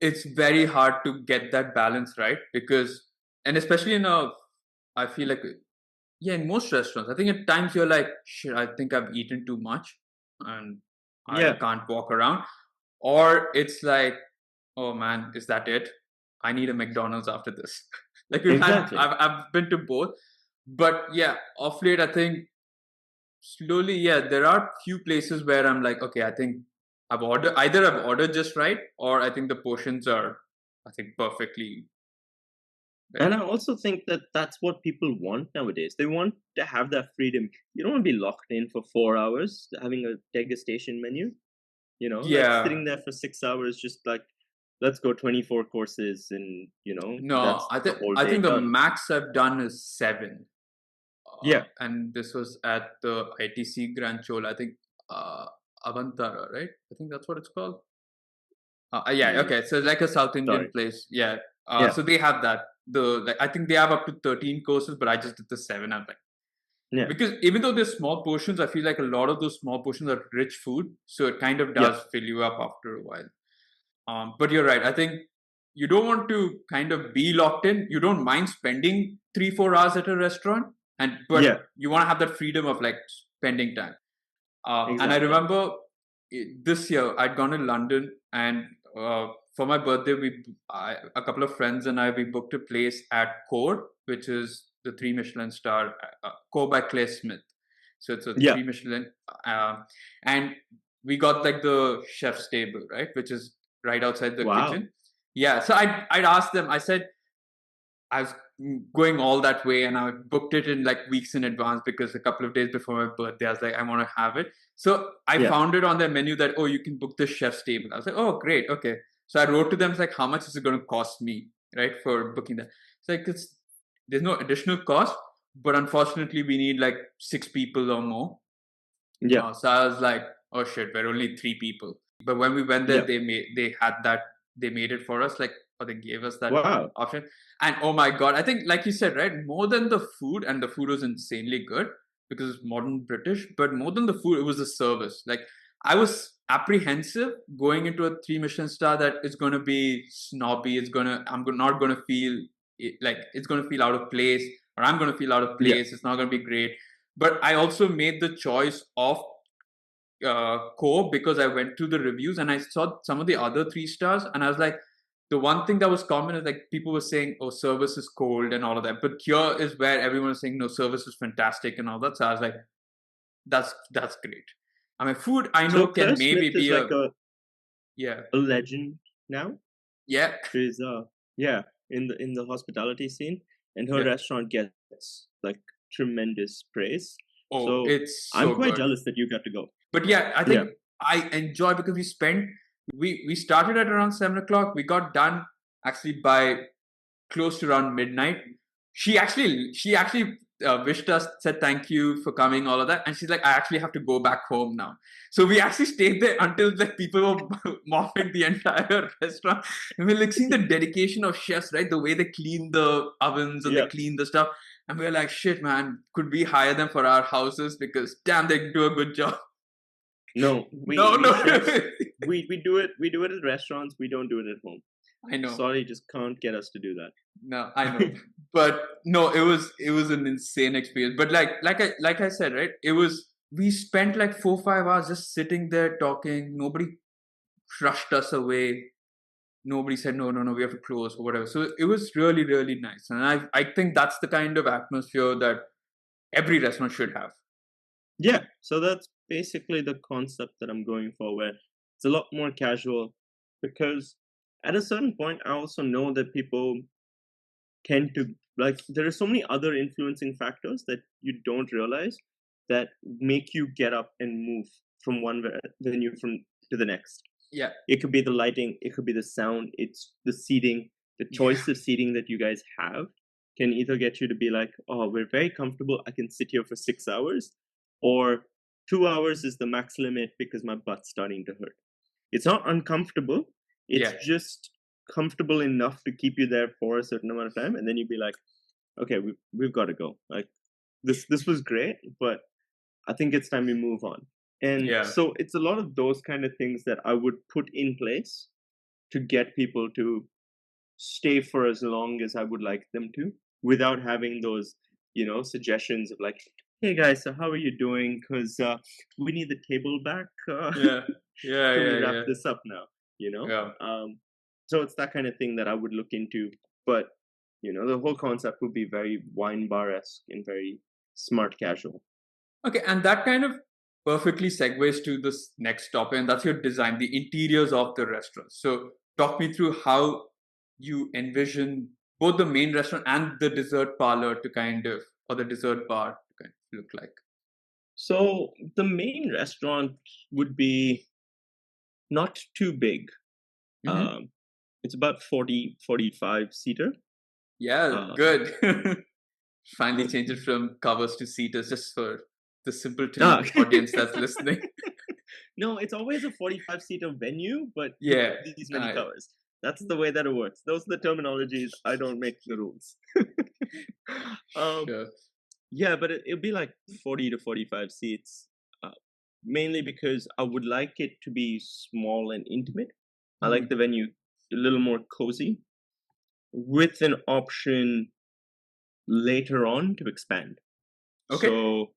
It's very hard to get that balance right, because, and especially I feel like, yeah, in most restaurants, I think at times you're like, shit, I think I've eaten too much and I Yeah. can't walk around. Or it's like, oh man, is that it? I need a McDonald's after this. Like Exactly. I've been to both. But yeah, off late, I think slowly, yeah, there are few places where I'm like, okay, I think I've ordered just right, or I think the portions are, I think, perfectly. And I also think that that's what people want nowadays. They want to have that freedom. You don't want to be locked in for 4 hours having a degustation menu. You know, like Yeah. sitting there for 6 hours, just like, let's go 24 courses, and No, that's I the think whole I day think the done. max I've done is 7. Yeah. And this was at the ITC Grand Chola, I think, Avantara, right? I think that's what it's called. Yeah, Mm, okay. So it's like a South Indian sorry. place. Yeah. Yeah. So they have that. I think they have up to 13 courses, but I just did the 7. I'm like, Yeah. because even though they're small portions, I feel like a lot of those small portions are rich food, so it kind of does fill you up after a while. But you're right. I think you don't want to kind of be locked in. You don't mind spending 3-4 hours at a restaurant, but Yeah. you want to have that freedom of like spending time. And I Exactly. remember this year I'd gone to London, and for my birthday, a couple of friends and we booked a place at Core, which is the 3 Michelin star, Core by Claire Smith. So it's a Yeah. 3 Michelin, and we got like the chef's table, right, which is right outside the Wow. kitchen. Yeah. So I'd asked them. I said I was going all that way, and I booked it in like weeks in advance, because a couple of days before my birthday, I was like, I want to have it. So I found it on their menu that, oh, you can book the chef's table. I was like, oh, great. Okay. So I wrote to them, it's like, how much is it going to cost me, right, for booking that? It's like, there's no additional cost, but unfortunately we need like 6 people or more. Yeah. So I was like, oh shit, we're only 3 people. But when we went there, they made it for us, like, or they gave us that Wow. option. And oh my god, I think, like you said, right, more than the food, and the food was insanely good because it's modern British, but more than the food, it was the service. Like, I was apprehensive going into a 3 Michelin star that it's going to be snobby. I'm not going to feel it's going to feel out of place, or I'm going to feel out of Yeah. place. It's not going to be great. But I also made the choice of Co because I went through the reviews and I saw some of the other 3 stars, and I was like, the one thing that was common is like people were saying, "Oh, service is cold" and all of that. But here is where everyone is saying, "No, service is fantastic" and all that. So I was like, that's great. I mean, food I know So can Claire Smith maybe is be like yeah, a legend now. yeah, She's yeah, in the hospitality scene, and her yeah. restaurant gets like tremendous praise. Oh, So it's I'm so quite good. jealous that you got to go. But yeah, I Yeah. think I enjoy because we started at around 7 o'clock. We got done actually by close to around midnight. She actually wished us, said thank you for coming, all of that, and she's like, I actually have to go back home now. So we actually stayed there until the people were mopping the entire restaurant, and we're like seeing the dedication of chefs, right? The way they clean the ovens and they Yeah. clean the stuff, and we're like, shit, man, could we hire them for our houses because damn, they do a good job. No, No, we no, chefs, we do it at restaurants. We don't do it at home. I know. Sorry, just can't get us to do that. No, I know, but no, it was an insane experience. But like I said, right? We spent like 4 5 hours just sitting there talking. Nobody rushed us away. Nobody said no, we have to close or whatever. So it was really really nice, and I think that's the kind of atmosphere that every restaurant should have. Yeah, so that's basically the concept that I'm going for, where it's a lot more casual, because at a certain point, I also know that people tend to, like, there are so many other influencing factors that you don't realize that make you get up and move from one venue from to the next. Yeah, It could be the lighting, it could be the sound, it's the seating, the choice yeah, of seating that you guys have can either get you to be like, oh, we're very comfortable, I can sit here for 6 hours, or 2 hours is the max limit because my butt's starting to hurt. It's not uncomfortable, it's yeah. just comfortable enough to keep you there for a certain amount of time, and then you'd be like, okay, we've got to go. Like, this was great, but I think it's time we move on. And Yeah. so it's a lot of those kind of things that I would put in place to get people to stay for as long as I would like them to, without having those, suggestions of like, hey guys, so how are you doing? Because we need the table back. Yeah, yeah, Can we yeah, wrap yeah, this up now? yeah. So it's that kind of thing that I would look into. But, the whole concept would be very wine bar-esque and very smart casual. Okay, and that kind of perfectly segues to this next topic, and that's your design, the interiors of the restaurant. So, talk me through how you envision both the main restaurant and the dessert parlor to kind of, or the dessert bar to kind of look like. So the main restaurant would be not too big. Mm-hmm. Um, it's about 45 seater. Yeah, Uh, good. Finally changed it from covers to seaters just for the simpleton ah, audience that's listening. no, it's always a 45 seater venue, but with Yeah, these many covers. That's the way that it works. Those are the terminologies. I don't make the rules. um, sure. yeah, but it'll be like 40 to 45 seats, uh, mainly because I would like it to be small and intimate. I like the venue a little more cozy, with an option later on to expand. Okay. So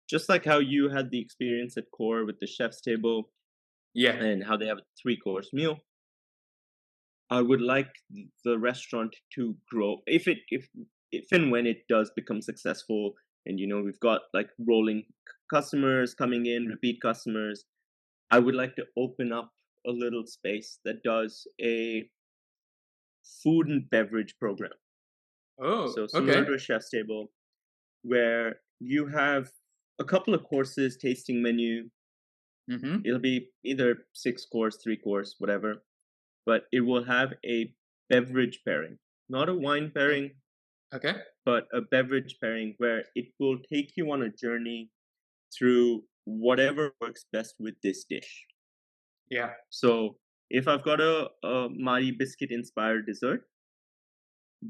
just like how you had the experience at Core with the chef's table Yeah. and how they have a 3-course meal, I would like the restaurant to grow if and when it does become successful, and we've got like rolling customers coming in, repeat customers. I would like to open up a little space that does a food and beverage program. Oh, So similar okay. to a chef's table, where you have a couple of courses, tasting menu. Mm-hmm. It'll be either 6 course, 3 course, whatever, but it will have a beverage pairing, not a wine pairing, Okay. but a beverage pairing where it will take you on a journey through whatever works best with this dish. Yeah. So if I've got a Mari biscuit inspired dessert,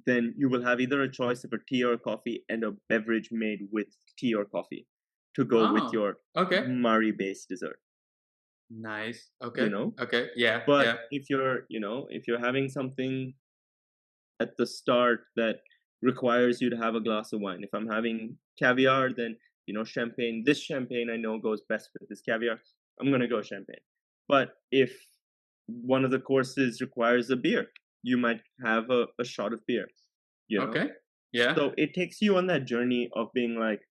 then you will have either a choice of a tea or coffee and a beverage made with tea or coffee to go with Oh, your okay. Mari based dessert. Nice. you Okay. know Okay. Yeah. but Yeah. if you're having something at the start that requires you to have a glass of wine. If I'm having caviar, then champagne. This champagne I know goes best with this caviar. I'm gonna go champagne. But if one of the courses requires a beer, you might have a shot of beer. Okay. Yeah. So it takes you on that journey of being like,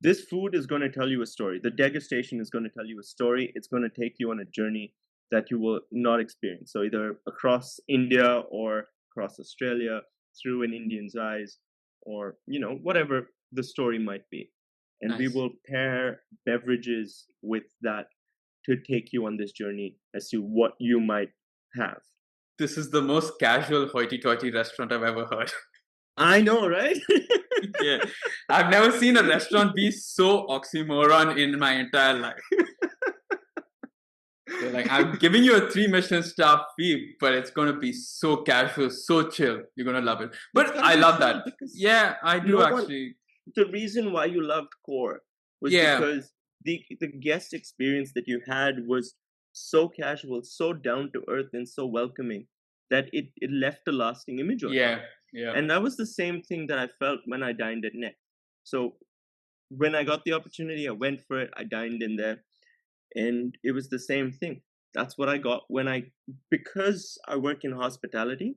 this food is going to tell you a story. The degustation is going to tell you a story. It's going to take you on a journey that you will not experience. So either across India or across Australia through an Indian's eyes, or whatever the story might be. And we Nice. will pair beverages with that to take you on this journey as to what you might have. This is the most casual hoity-toity restaurant I've ever heard. I know, right? Yeah. I've never seen a restaurant be so oxymoron in my entire life. So like, I'm giving you a 3 Michelin star fee, but it's going to be so casual, so chill. You're going to love it. But I love that. Yeah, I do actually. The reason why you loved Core was because the guest experience that you had was so casual, so down to earth, and so welcoming that it left a lasting image on you. Yeah. And that was the same thing that I felt when I dined at Neck. So when I got the opportunity, I went for it. I dined in there, and it was the same thing. That's what I got because I work in hospitality.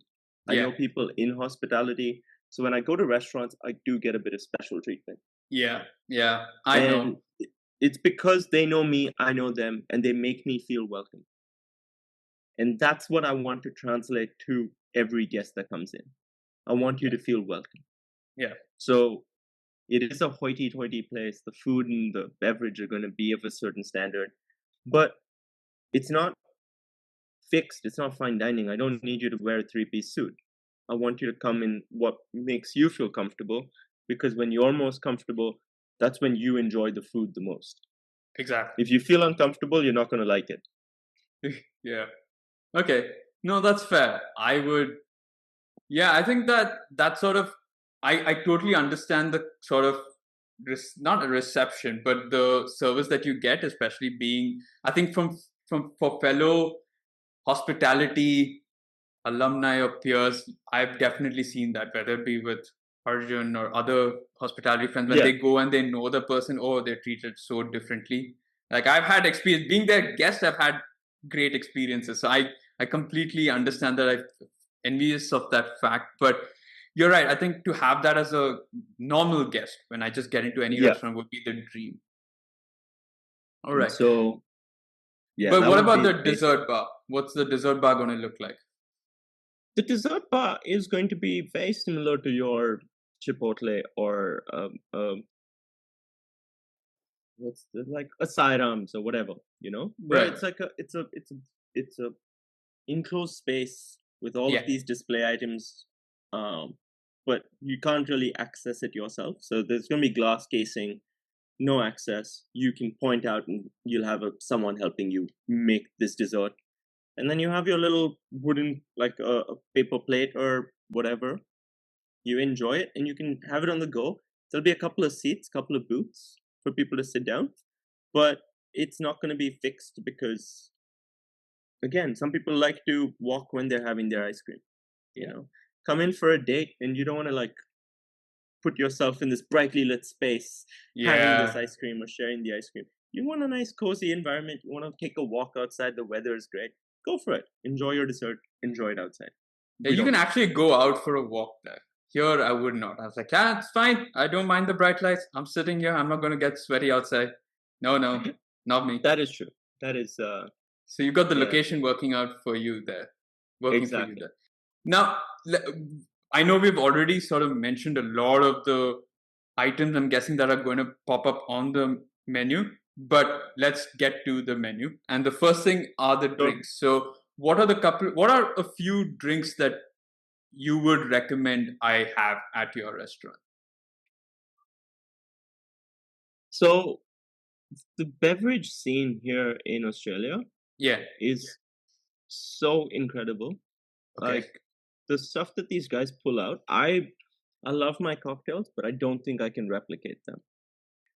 I know people in hospitality. So when I go to restaurants, I do get a bit of special treatment. Yeah. I know. It's because they know me, I know them, and they make me feel welcome. And that's what I want to translate to every guest that comes in. I want you to feel welcome. Yeah. So it is a hoity-toity place. The food and the beverage are going to be of a certain standard, but it's not fixed. It's not fine dining. I don't need you to wear a 3-piece suit. I want you to come in what makes you feel comfortable, because when you're most comfortable, that's when you enjoy the food the most. Exactly. If you feel uncomfortable, you're not going to like it. Yeah. Okay. No, that's fair. I think that sort of, I totally understand the sort of, not a reception, but the service that you get, especially being, I think for fellow hospitality alumni or peers, I've definitely seen that, whether it be with Arjun or other hospitality friends, when they go and they know the person, they're treated so differently. Like, I've had experience being their guest. I've had great experiences. So I completely understand that. I'm envious of that fact. But you're right. I think to have that as a normal guest when I just get into any restaurant would be the dream. All right. So, but what about the dessert bar? What's the dessert bar going to look like? The dessert bar is going to be very similar to your Chipotle or what's like a sidearms or whatever, where it's like it's a enclosed space with all of these display items, but you can't really access it yourself. So there's going to be glass casing, no access. You can point out and you'll have someone helping you make this dessert. And then you have your little wooden, like a paper plate or whatever. You enjoy it and you can have it on the go. There'll be a couple of seats, couple of booths for people to sit down. But it's not going to be fixed because, again, some people like to walk when they're having their ice cream. Come in for a date and you don't want to like put yourself in this brightly lit space having this ice cream or sharing the ice cream. You want a nice cozy environment. You want to take a walk outside. The weather is great. Go for it. Enjoy your dessert. Enjoy it outside. Yeah, you can actually go out for a walk there. Here, I would not. I was like, it's fine. I don't mind the bright lights. I'm sitting here. I'm not going to get sweaty outside. No, not me. That is true. That is. So you got the location working out for you there. For you there. Now, I know we've already sort of mentioned a lot of the items, I'm guessing, that are going to pop up on the menu. But let's get to the menu. And the first thing are the drinks. So what are a few drinks that you would recommend I have at your restaurant? So the beverage scene here in Australia is so incredible. Okay. Like the stuff that these guys pull out, I love my cocktails, but I don't think I can replicate them.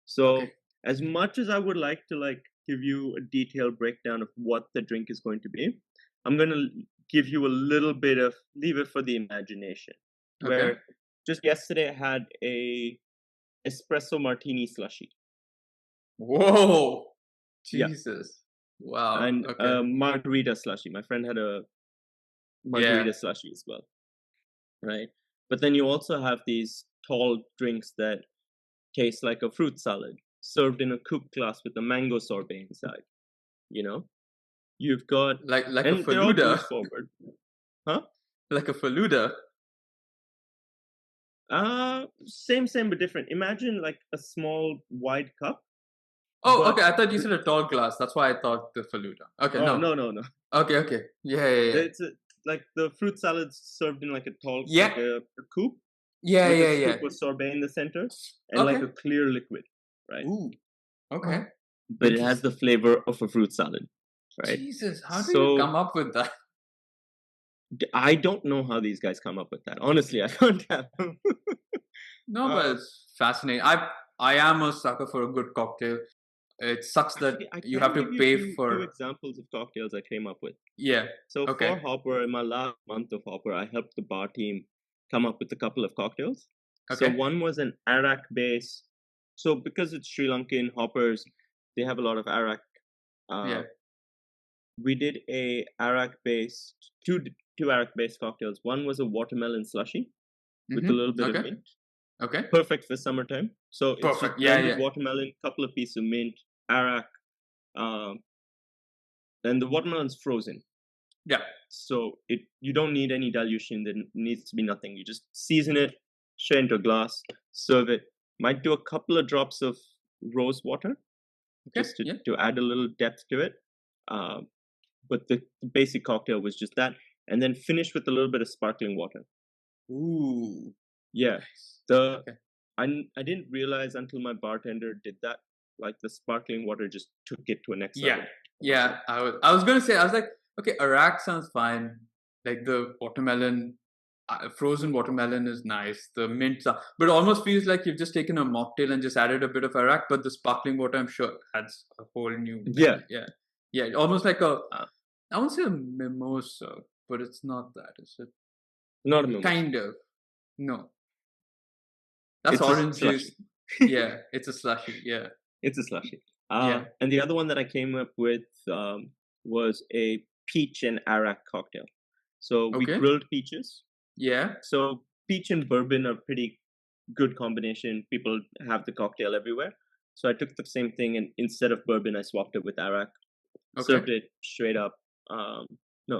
So as much as I would like to like give you a detailed breakdown of what the drink is going to be, I'm going to give you a little bit of leave it for the imagination. Okay. Where just yesterday I had a espresso martini slushy. Whoa. Yeah. Jesus. Wow. And Okay. margarita slushy. My friend had a margarita slushy as well. Right. But then you also have these tall drinks that taste like a fruit salad served in a coupe glass with a mango sorbet inside. You know? You've got Like a and they're all Faluda. booze forward. Huh? Like a Faluda. Same but different. Imagine like a small wide cup. Oh, But okay. I thought you said a tall glass. That's why I thought the Faluda. Okay, oh no. no. Okay. Yeah. It's like the fruit salads served in like a tall Yeah. like a coupe Yeah, with a yeah. scoop of sorbet in the center and like Okay. a clear liquid, right? Ooh. Okay. But it has the flavor of a fruit salad, right? Jesus, how do you So come up with that? I don't know how these guys come up with that. Honestly, I can't tell. No, but it's fascinating. I am a sucker for a good cocktail. It sucks that Actually, I you can have to give you pay two for. examples of cocktails I came up with. Yeah. So Okay. for Hopper, in my last month of Hopper, I helped the bar team come up with a couple of cocktails. So Okay. one was an arak base. So because it's Sri Lankan Hoppers, they have a lot of arak. Yeah. We did a arak based two arak based cocktails. One was a watermelon slushy with a little bit of Okay. mint. Okay. Perfect for summertime. So it's just Perfect. blended Yeah. watermelon, couple of pieces of mint, arak, and the watermelon's frozen. Yeah. So you don't need any dilution. There needs to be nothing. You just season it, share into a glass, serve it. Might do a couple of drops of rose water Okay. just to add a little depth to it. But the basic cocktail was just that, and then finish with a little bit of sparkling water. Ooh. Yeah. Okay. I didn't realize until my bartender did that. Like the sparkling water just took it to a next level. Yeah. I was gonna say, I was like, okay, Arak sounds fine. Like the watermelon, frozen watermelon is nice. The mint, but it almost feels like you've just taken a mocktail and just added a bit of Arak. But the sparkling water, I'm sure, adds a whole new. Yeah. Almost like a. I won't say a mimosa, but it's not that. Is it? Not a mimosa. Kind of. No. That's It's orange juice. Yeah, it's a slushy. Yeah. It's a slushy. And the other one that I came up with was a peach and arak cocktail. So we grilled peaches. Yeah. So peach and bourbon are pretty good combination. People have the cocktail everywhere. So I took the same thing and instead of bourbon, I swapped it with arak. Served it straight up.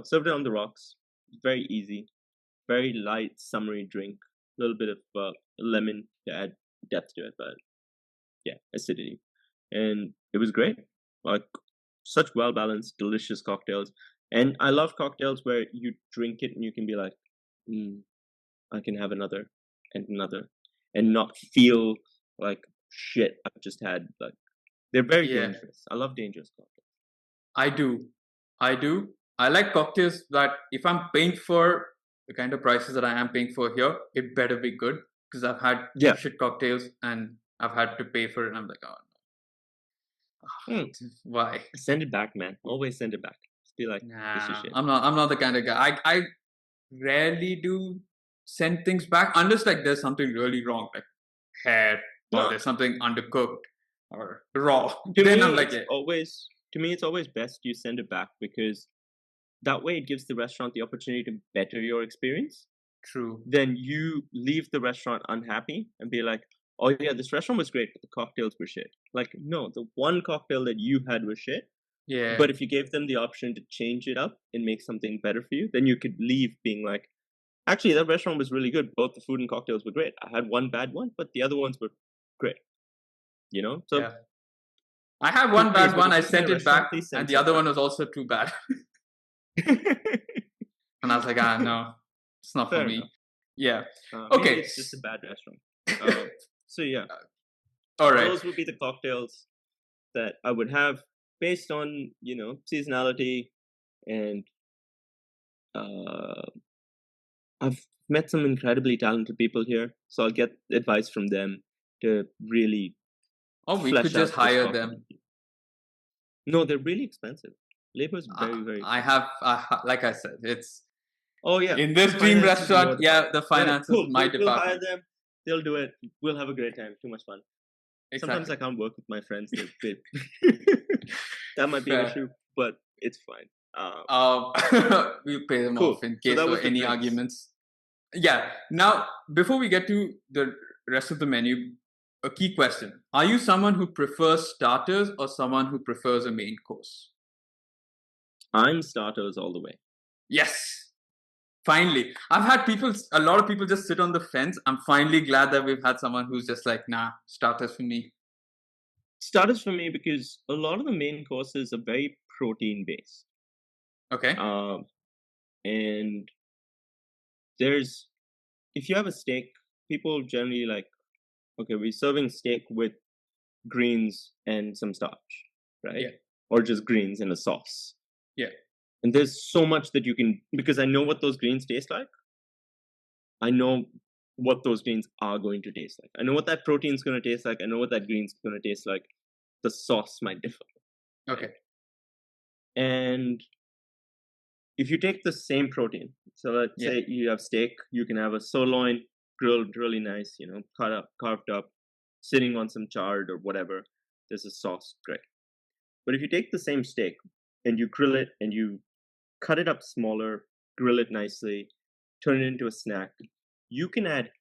Served it on the rocks. Very easy. Very light, summery drink. A little bit of lemon to add depth to it, but yeah, acidity. And it was great. Like such well balanced, delicious cocktails. And I love cocktails where you drink it and you can be like, I can have another and another, and not feel like shit I've just had. Like they're very dangerous. I love dangerous cocktails. I do. I like cocktails that if I'm paying for the kind of prices that I am paying for here, it better be good because I've had shit cocktails and I've had to pay for it and I'm like, why? Send it back, man. Always send it back. Just be like, this is shit. I'm not the kind of guy. I rarely do send things back unless like there's something really wrong, like hair or there's something undercooked or raw. Then I'm like, to me, it's always best you send it back because that way it gives the restaurant the opportunity to better your experience. True. Then you leave the restaurant unhappy and be like, oh yeah, this restaurant was great, but the cocktails were shit. Like, no, the one cocktail that you had was shit. Yeah. But if you gave them the option to change it up and make something better for you, then you could leave being like, actually, that restaurant was really good. Both the food and cocktails were great. I had one bad one, but the other ones were great. You know? So I had one bad one. I sent it back, and the other one was also too bad. And I was like, no, it's not for me. Yeah. Okay. It's just a bad restaurant. So yeah. All right. Those would be the cocktails that I would have based on, seasonality, and I've met some incredibly talented people here, so I'll get advice from them to really. We could just hire them. No, they're really expensive. Labor is very, very. Like I said, it's Oh yeah. in this dream restaurant. Yeah, the finances cool. my We'll hire department. them. They'll do it. We'll have a great time. Too much fun. Sometimes I Exactly. can't work with my friends. That might be an Fair. issue, but it's fine. We'll pay them Cool. off in So case that of was the any drinks. arguments. Yeah. Now, before we get to the rest of the menu, a key question: are you someone who prefers starters or someone who prefers a main course? I'm starters all the way. Yes. Finally, I've had a lot of people just sit on the fence. I'm finally glad that we've had someone who's just like, nah, starters for me. Starters for me because a lot of the main courses are very protein based. Okay. And if you have a steak, people generally like, okay, we're serving steak with greens and some starch, right? Yeah. Or just greens and a sauce. Yeah. And there's so much that you can, because I know what those greens taste like. I know what those greens are going to taste like. I know what that protein is going to taste like. I know what that green is going to taste like. The sauce might differ. Okay. And if you take the same protein, so let's say you have steak, you can have a sirloin grilled really nice, carved up, sitting on some chard or whatever. There's a sauce, great. But if you take the same steak and you grill it and you cut it up smaller, grill it nicely, turn it into a snack, you can add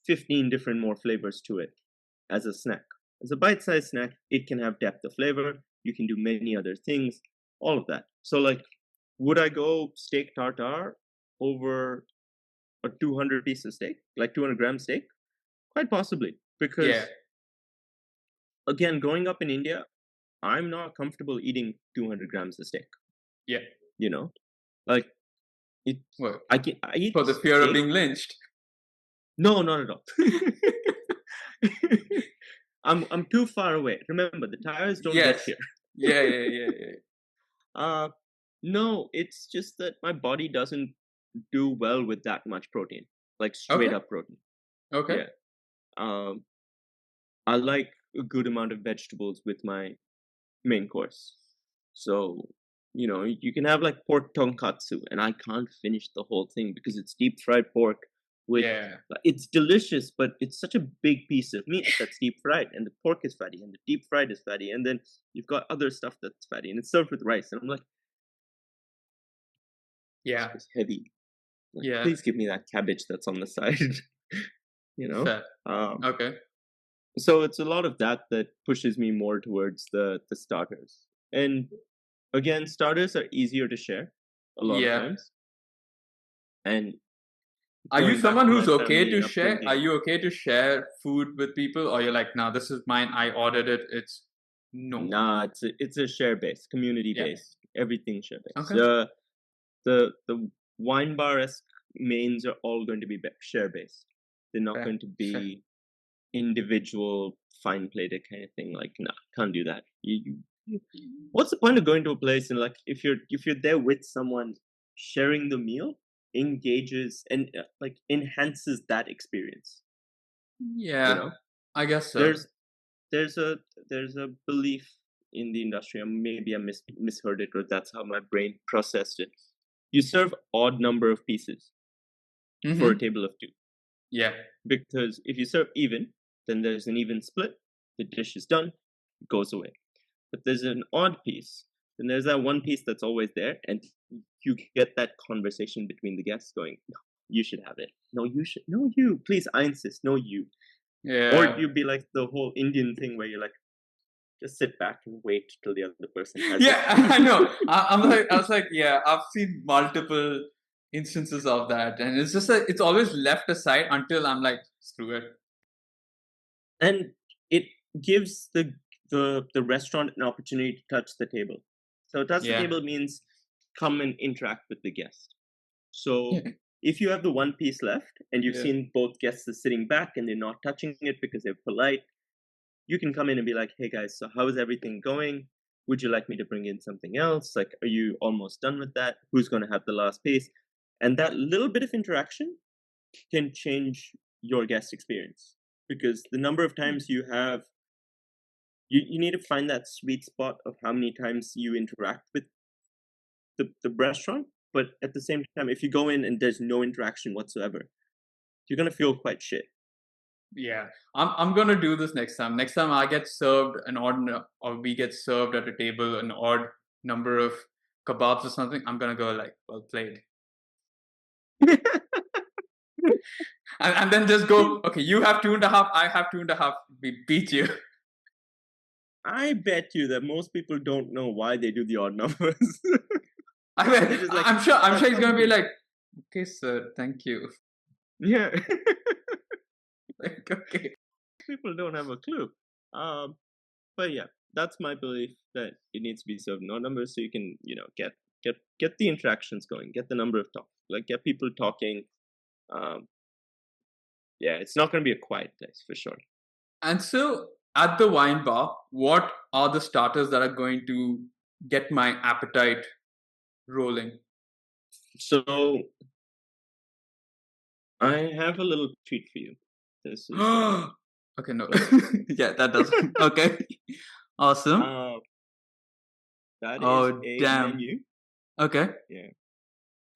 15 different more flavors to it as a snack. As a bite-sized snack, it can have depth of flavor. You can do many other things, all of that. So like, would I go steak tartare over a 200 piece of steak, like 200 gram steak? Quite possibly. Because again, growing up in India, I'm not comfortable eating 200 grams of steak. Yeah. Like it. Well, I eat for the fear of being lynched. No, not at all. I'm too far away. Remember, the tires don't get here. Yeah. No, it's just that my body doesn't do well with that much protein, like straight up protein. Okay. Yeah. I like a good amount of vegetables with my main course. So, you can have like pork tonkatsu, and I can't finish the whole thing because it's deep fried pork. It's delicious, but it's such a big piece of meat that's deep fried, and the pork is fatty, and the deep fried is fatty, and then you've got other stuff that's fatty, and it's served with rice, and I'm like, it's heavy. Like, please give me that cabbage that's on the side. Fair. Okay. So it's a lot of that pushes me more towards the starters, and again, starters are easier to share a lot of times. And are you someone who's okay to share? Are you okay to share food with people, or you're like, nah, this is mine, I ordered it, it's no? Nah, it's a share based, community based, everything share based. Okay. The wine bar-esque mains are all going to be share based. They're not going to be individual fine plated kind of thing. Like, nah, can't do that. What's the point of going to a place and like if you're there with someone, sharing the meal engages and like enhances that experience. I guess so. There's a belief in the industry, and maybe I misheard it, or that's how my brain processed it. You serve odd number of pieces for a table of two. Yeah. Because if you serve even, then there's an even split. The dish is done, it goes away. But there's an odd piece, then there's that one piece that's always there, and you get that conversation between the guests going, no, you should have it. No, you should. No, you. Please, I insist. No, you. Yeah. Or you'd be like the whole Indian thing where you're like, just sit back and wait till the other person has it. I know. I was like, yeah, I've seen multiple instances of that, and it's just it's always left aside until I'm like, screw it. And it gives the restaurant an opportunity to touch the table. So touch the table means come and interact with the guest. So if you have the one piece left and you've seen both guests are sitting back and they're not touching it because they're polite, you can come in and be like, hey guys, so how is everything going? Would you like me to bring in something else? Like, are you almost done with that? Who's going to have the last piece? And that little bit of interaction can change your guest experience, because the number of times you have, you need to find that sweet spot of how many times you interact with the restaurant, but at the same time, if you go in and there's no interaction whatsoever, you're gonna feel quite shit. Yeah, I'm gonna do this next time. Next time I get served or we get served at a table an odd number of kebabs or something, I'm gonna go like, well played, and then just go. Okay, you have 2.5, I have 2.5. We beat you. I bet you that most people don't know why they do the odd numbers. I They're mean, just like, I'm sure "Oh, he's gonna be something." like, okay, sir, thank you. Yeah. Like, okay. People don't have a clue. But yeah, that's my belief that it needs to be served in odd numbers so you can, get the interactions going, get the number of talk, like get people talking. Um, yeah, it's not going to be a quiet place for sure. And so at the wine bar, what are the starters that are going to get my appetite rolling? So I have a little treat for you. This is okay, no. Yeah, that doesn't. Okay. Awesome. that is Oh, a damn. menu. Okay. Yeah.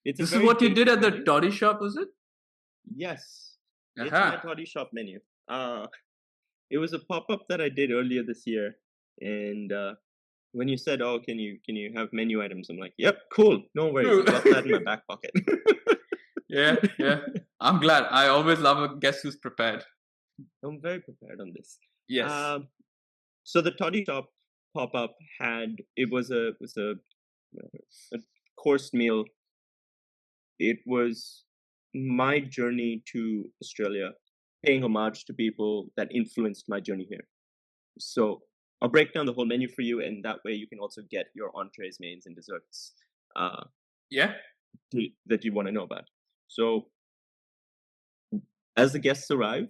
It's This is what you did at the toddy shop, was it? Yes. It's my toddy shop menu. It was a pop-up that I did earlier this year, and when you said, "Oh, can you have menu items?" I'm like, "Yep, cool, no worries. I got that in my back pocket." Yeah. I'm glad. I always love a guest who's prepared. I'm very prepared on this. Yes. So the toddy shop pop-up was a course meal. It was my journey to Australia, paying homage to people that influenced my journey here. So I'll break down the whole menu for you, and that way you can also get your entrees, mains, and desserts. That you want to know about. So as the guests arrive,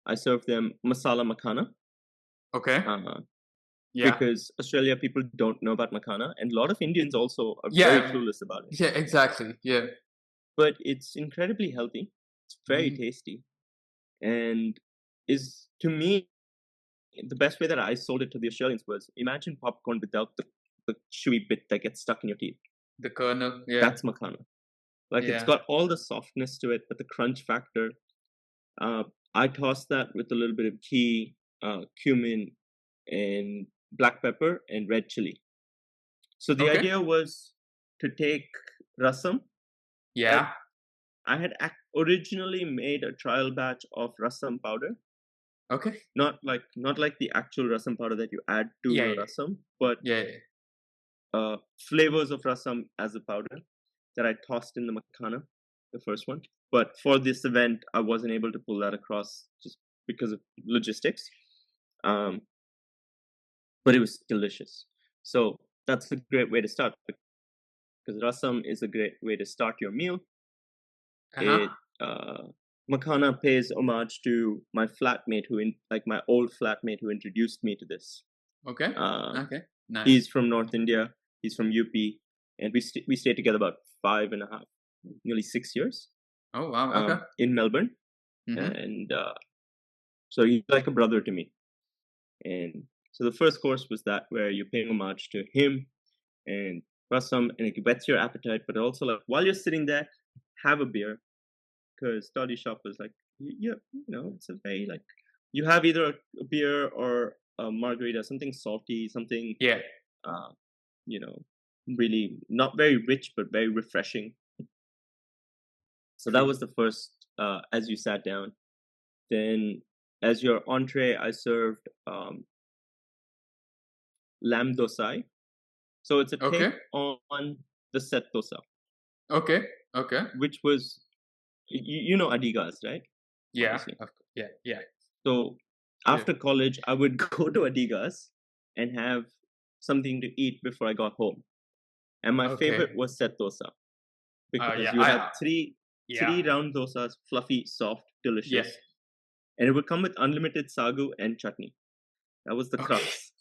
I serve them masala makhana. Okay. Because Australia people don't know about makhana, and a lot of Indians also are very clueless about it. Yeah, exactly. Yeah. But it's incredibly healthy. It's very tasty, and is, to me, the best way that I sold it to the Australians was, imagine popcorn without the chewy bit that gets stuck in your teeth. The kernel. Yeah. That's makhana. Like, it's got all the softness to it, but the crunch factor. I tossed that with a little bit of ghee, cumin, and black pepper and red chili. So the idea was to take rasam. Yeah. I had originally made a trial batch of rasam powder. Okay. Not like the actual rasam powder that you add to your rasam, but flavors of rasam as a powder that I tossed in the makhana, the first one. But for this event, I wasn't able to pull that across just because of logistics. But it was delicious. So that's a great way to start, because rasam is a great way to start your meal. Makhana pays homage to my flatmate my old flatmate who introduced me to this. Okay. Okay. Nice. He's from North India. He's from UP, and we stayed together about 5.5, nearly 6 years. Oh wow! Okay. In Melbourne, and so he's like a brother to me. And so the first course was that, where you're paying homage to him and rasam, and it whets your appetite. But also, like, while you're sitting there, have a beer, because toddy shop is like, it's a very, like, you have either a beer or a margarita, something salty, something really not very rich but very refreshing. So that was the first, as you sat down. Then as your entree, I served lamb dosai. So it's a take on the set dosa. Okay. Which was, you know Adigas, right? Yeah. Yeah. So after college, I would go to Adigas and have something to eat before I got home. And my favorite was set dosa, because you had three round dosas, fluffy, soft, delicious. Yes. And it would come with unlimited sagu and chutney. That was the crux.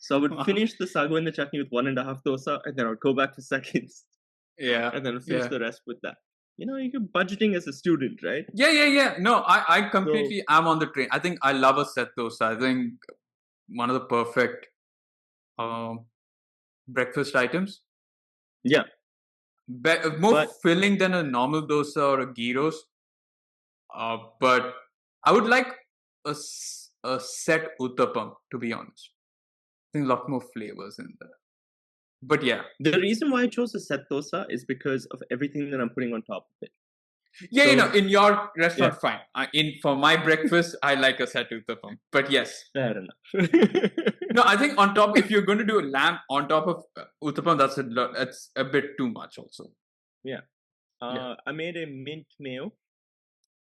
So I would finish the sagu and the chutney with 1.5 dosa, and then I would go back for seconds. Yeah. And then finish the rest with that. You're budgeting as a student, right? Yeah. No, I completely am on the train. I think I love a set dosa. I think one of the perfect breakfast items. Yeah, More but filling than a normal dosa or a ghee roast. But I would like a set uttapam, to be honest. I think a lot more flavors in there. But yeah. the reason why I chose a set dosa is because of everything that I'm putting on top of it. Yeah, So, in your restaurant, yeah, fine. For my breakfast, I like a set uttapam. But yes. fair enough. No, I think on top, if you're going to do a lamb on top of uttapam, that's a bit too much also. Yeah. Yeah. I made a mint mayo.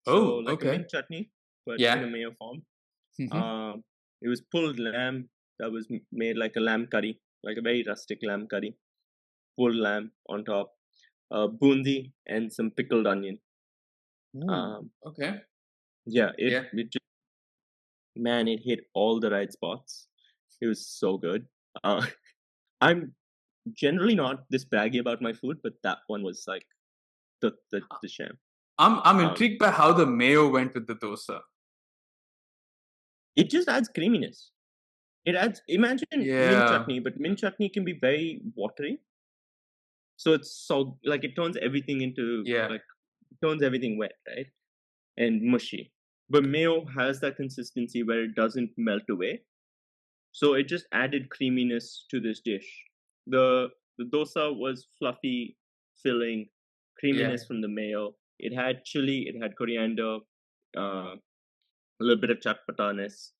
So Oh, like a okay. mint chutney, but in a Yeah. mayo form. Mm-hmm. It was pulled lamb that was made like a lamb curry, like a very rustic lamb curry. Pulled lamb on top, bundi and some pickled onion. Ooh, Um, okay. yeah, Yeah. it just, man, it hit all the right spots. It was so good. Uh, I'm generally not this braggy about my food, but that one was like the sham. I'm Um, intrigued by how the mayo went with the dosa. it just adds creaminess. It adds, imagine mint Yeah. chutney, but mint chutney can be very watery. So it's so, like, it turns everything into, Yeah. like, turns everything wet, right? And mushy. But mayo has that consistency where it doesn't melt away. So it just added creaminess to this dish. The dosa was fluffy, filling, Yeah. creaminess from the mayo. It had chili, it had coriander, a little bit of chatpataness.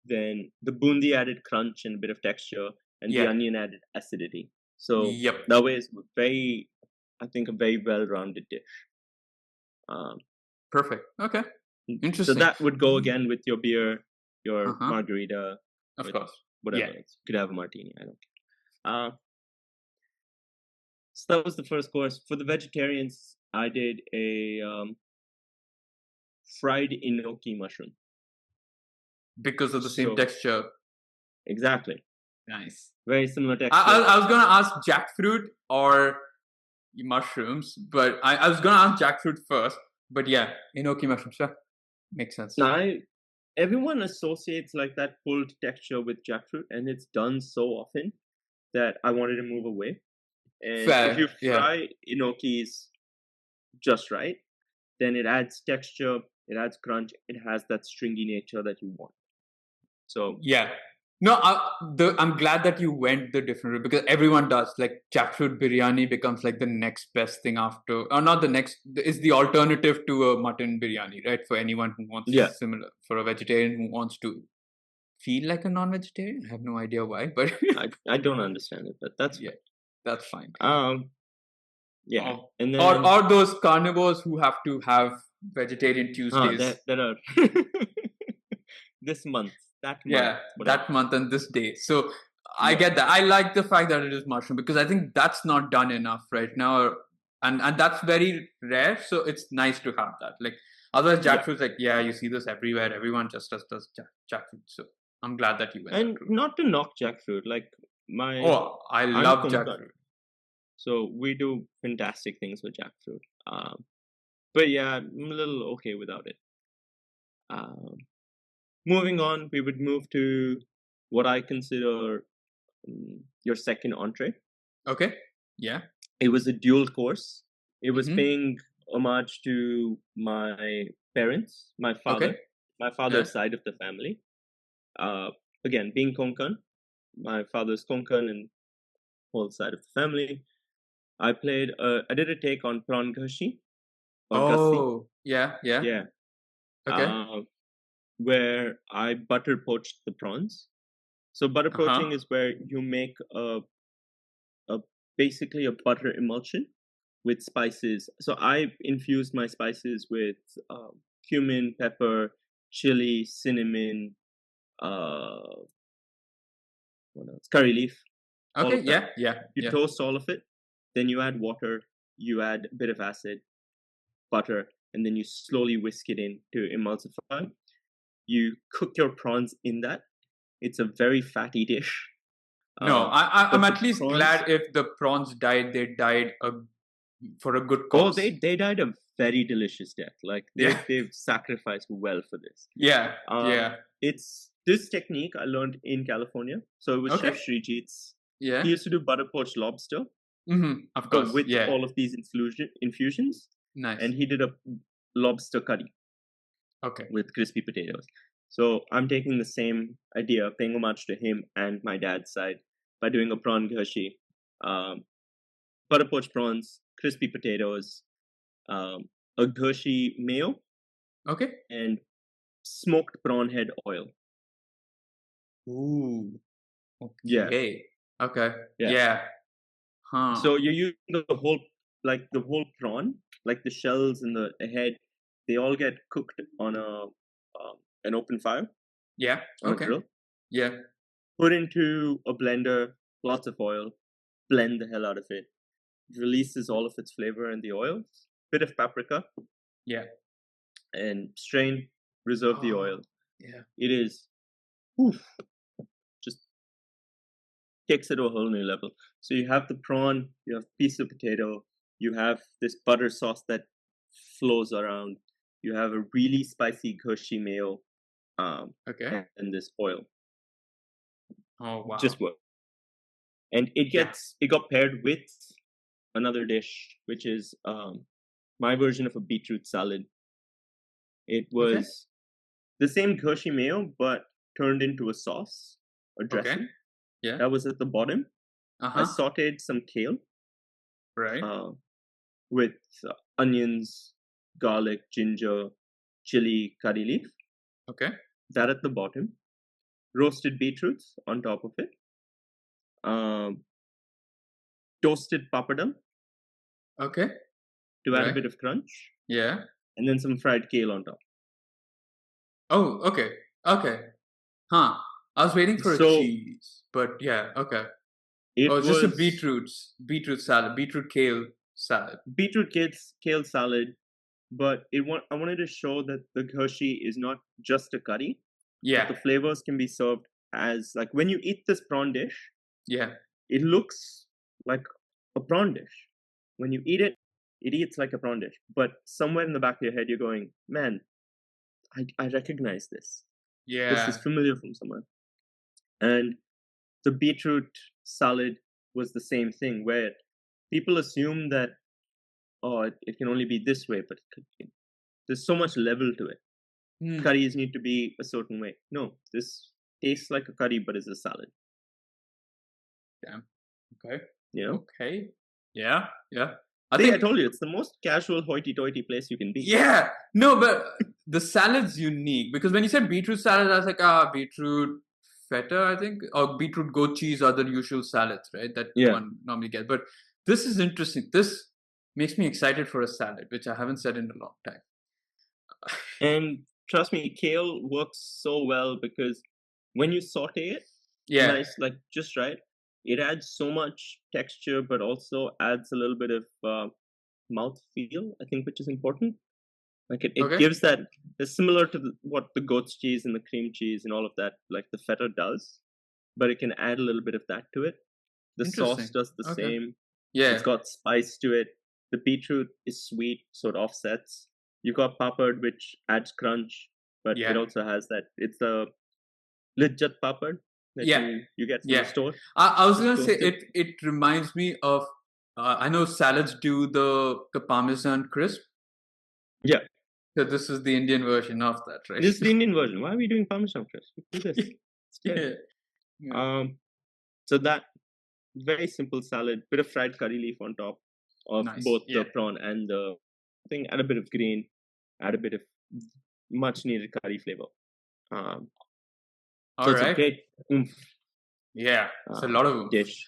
Then the bundi added crunch and a bit of texture, and the Yeah. onion added acidity. So Yep. that way is very, I think, a very well-rounded dish. Um, Perfect. Okay. so Interesting. that would go again with your beer, your Uh-huh. margarita, Of with course. whatever Yeah. else. You could have a martini. I don't care. So that was the first course. For the vegetarians, I did a fried enoki mushroom. Because of the same So texture. exactly, Nice. very similar texture. I was gonna ask jackfruit or mushrooms, but I was gonna ask jackfruit first. But yeah, enoki mushrooms. Yeah, makes sense. Now, everyone associates like that pulled texture with jackfruit, and it's done so often that I wanted to move away. And if you Fair. Yeah. fry enokis just right, then it adds texture, it adds crunch, it has that stringy nature that you want. So Yeah. No, I'm glad that you went the different route because everyone does. Like jackfruit biryani becomes like the next best thing after, or not the next, is the alternative to a mutton biryani, right? For anyone who wants yeah, similar, for a vegetarian who wants to feel like a non-vegetarian. I have no idea why, but I don't understand it, but that's yeah, that's fine. Yeah, Oh, and then or those carnivores who have to have vegetarian Tuesdays. that are this month, that month, Yeah, whatever. that month and this day. So I Yeah. get that. I like the fact that it is mushroom because I think that's not done enough right now, and that's very rare. So it's nice to have that. Like otherwise, Yeah, jackfruit's like yeah, you see this everywhere. Everyone just does jackfruit. So I'm glad that you went that and route. not to knock jackfruit, like Oh, I I'm love Konkan, jackfruit. so we do fantastic things with jackfruit. But yeah, I'm a little okay without it. Um, Moving on, we would move to what I consider your second entree. Okay. Yeah. It was a dual course. It was Mm-hmm. paying homage to my parents, my Okay. father's Yeah. side of the family. Uh, Again, being Konkan, my father's Konkan and whole side of the family. I did a take on prawn gashi or gassi. Oh, yeah. Yeah. Yeah. Okay. Where I butter poached the prawns. So butter Uh poaching huh. is where you make a basically a butter emulsion with spices. So I infused my spices with cumin, pepper, chili, cinnamon, uh, what else? Curry leaf, all Okay. of that. Yeah. Yeah. You Yeah. toast all of it, then you add water, you add a bit of acid, butter, and then you slowly whisk it in to emulsify. You cook your prawns in that. It's a very fatty dish. No, I'm But the at least prawns, glad if the prawns died, they died for a good oh, cause. they died a very delicious death. Like Yeah, they've sacrificed well for this. yeah, Um, yeah. it's this technique I learned in California. So it was Chef Okay, Srijit's. He yeah. used to do butter poached lobster. Of but course. with Yeah. all of these infusions. Nice. And he did a lobster curry Okay. with crispy potatoes. So I'm taking the same idea, paying homage to him and my dad's side by doing a prawn ghershi, butter poached prawns, crispy potatoes, a ghershi mayo, Okay. and smoked prawn head oil. Ooh. Yeah, Okay. Okay. yeah. Yeah. Huh. So you use the whole prawn, like the shells and the head, they all get cooked on an open fire Yeah. on a Okay. grill. Yeah. Put into a blender, lots of oil, blend the hell out of it. It releases all of its flavor in the oil. Bit of paprika Yeah. and strain, reserve the Oh, oil. yeah. It is oof, just takes it to a whole new level. So you have the prawn, you have piece of potato, you have this butter sauce that flows around, you have a really spicy ghershi mayo, Okay. and this oil. Oh wow. Just work. And it got paired with another dish, which is my version of a beetroot salad. It Okay. was the same ghershi mayo, but turned into a sauce, a Okay. dressing. Yeah. That was at the bottom. I Uh-huh. sauteed some kale Right. with onions, garlic, ginger, chili, curry leaf. Okay. That at the bottom. Roasted beetroots on top of it. Toasted papadum Okay. to add a Right. bit of crunch. Yeah. And then some fried kale on top. Oh, okay. Okay. Huh. I was waiting for a So cheese, but yeah, okay. it Oh, just a was beetroot salad, beetroot kale salad. beetroot kale salad, but I wanted to show that the ghershi is not just a curry, but Yeah. the flavors can be served as like when you eat this prawn dish, Yeah. it looks like a prawn dish. When you eat it, it eats like a prawn dish. But somewhere in the back of your head, you're going, man, I recognize this. This is Yeah. familiar from somewhere. And the beetroot salad was the same thing, where people assume that, oh, it can only be this way, but there's so much level to it. Hmm. Curries need to be a certain way. No, this tastes like a curry, but is a salad. Damn. Okay. You know? Okay. Yeah. Yeah. I told you, it's the most casual hoity-toity place you can be. Yeah. No, but the salad's unique because when you said beetroot salad, I was like, beetroot feta, I think, or beetroot goat cheese are the usual salads, right? That Yeah. one normally gets. But this is interesting. This makes me excited for a salad, which I haven't said in a long time. And trust me, kale works so well because when you saute it, Yeah. nice, like just right, it adds so much texture, but also adds a little bit of mouth feel, I think, which is important. Like it Okay. gives that, it's similar to what the goat's cheese and the cream cheese and all of that, like the feta does, but it can add a little bit of that to it. The sauce Interesting. does the Okay. same. Yeah. It's got spice to it. The beetroot is sweet, so it offsets. You've got papad, which adds crunch, but Yeah. it also has that. It's the legit papad that Yeah. you get from Yeah. the store. I was gonna say Toasted. it reminds me of I know salads do the Parmesan crisp. Yeah, So this is the Indian version of that, right? this is the Indian version. Why are we doing Parmesan crisp? We do this. It's Yeah. good. Yeah. So that very simple salad, bit of fried curry leaf on top of Nice. both Yeah. the prawn and the thing. Add a bit of green, add a bit of much needed curry flavor. All So it's a right. great oomph Yeah. It's a lot of oomph. dish.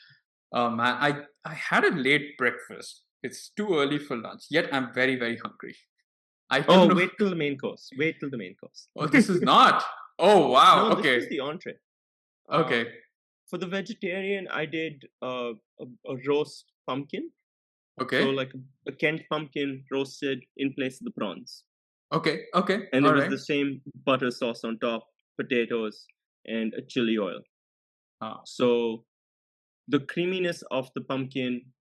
Man, I had a late breakfast. It's too early for lunch. Yet I'm very, very hungry. I don't Oh, know. wait till the main course. Wait till the main course. Oh, this is not. Oh wow. No, Okay. this is the entree. Okay. For the vegetarian, I did a roast pumpkin. Okay. So like a Kent pumpkin roasted in place of the prawns. Okay. Okay. And All it was right. the same butter sauce on top, potatoes, and a chili oil. Ah. So the creaminess of the pumpkin,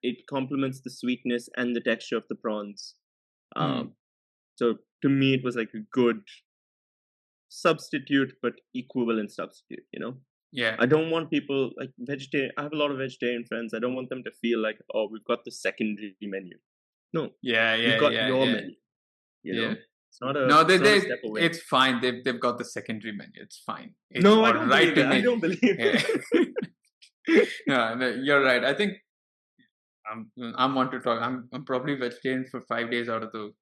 it complements the sweetness and the texture of the prawns. So to me, it was like a good substitute, but equivalent substitute, you know? Yeah. I don't want people like vegetarian. I have a lot of vegetarian friends. I don't want them to feel like, oh, we've got the secondary menu. No, Yeah. you've Yeah. got Yeah. your Yeah. menu. You Yeah. know, No, it's not a step away. it's fine. They've got the secondary menu. It's fine. It's No, I all don't right believe to it. I make. don't believe Yeah. it. No, you're right. I think I'm one to talk. I'm probably vegetarian for 5 days out of the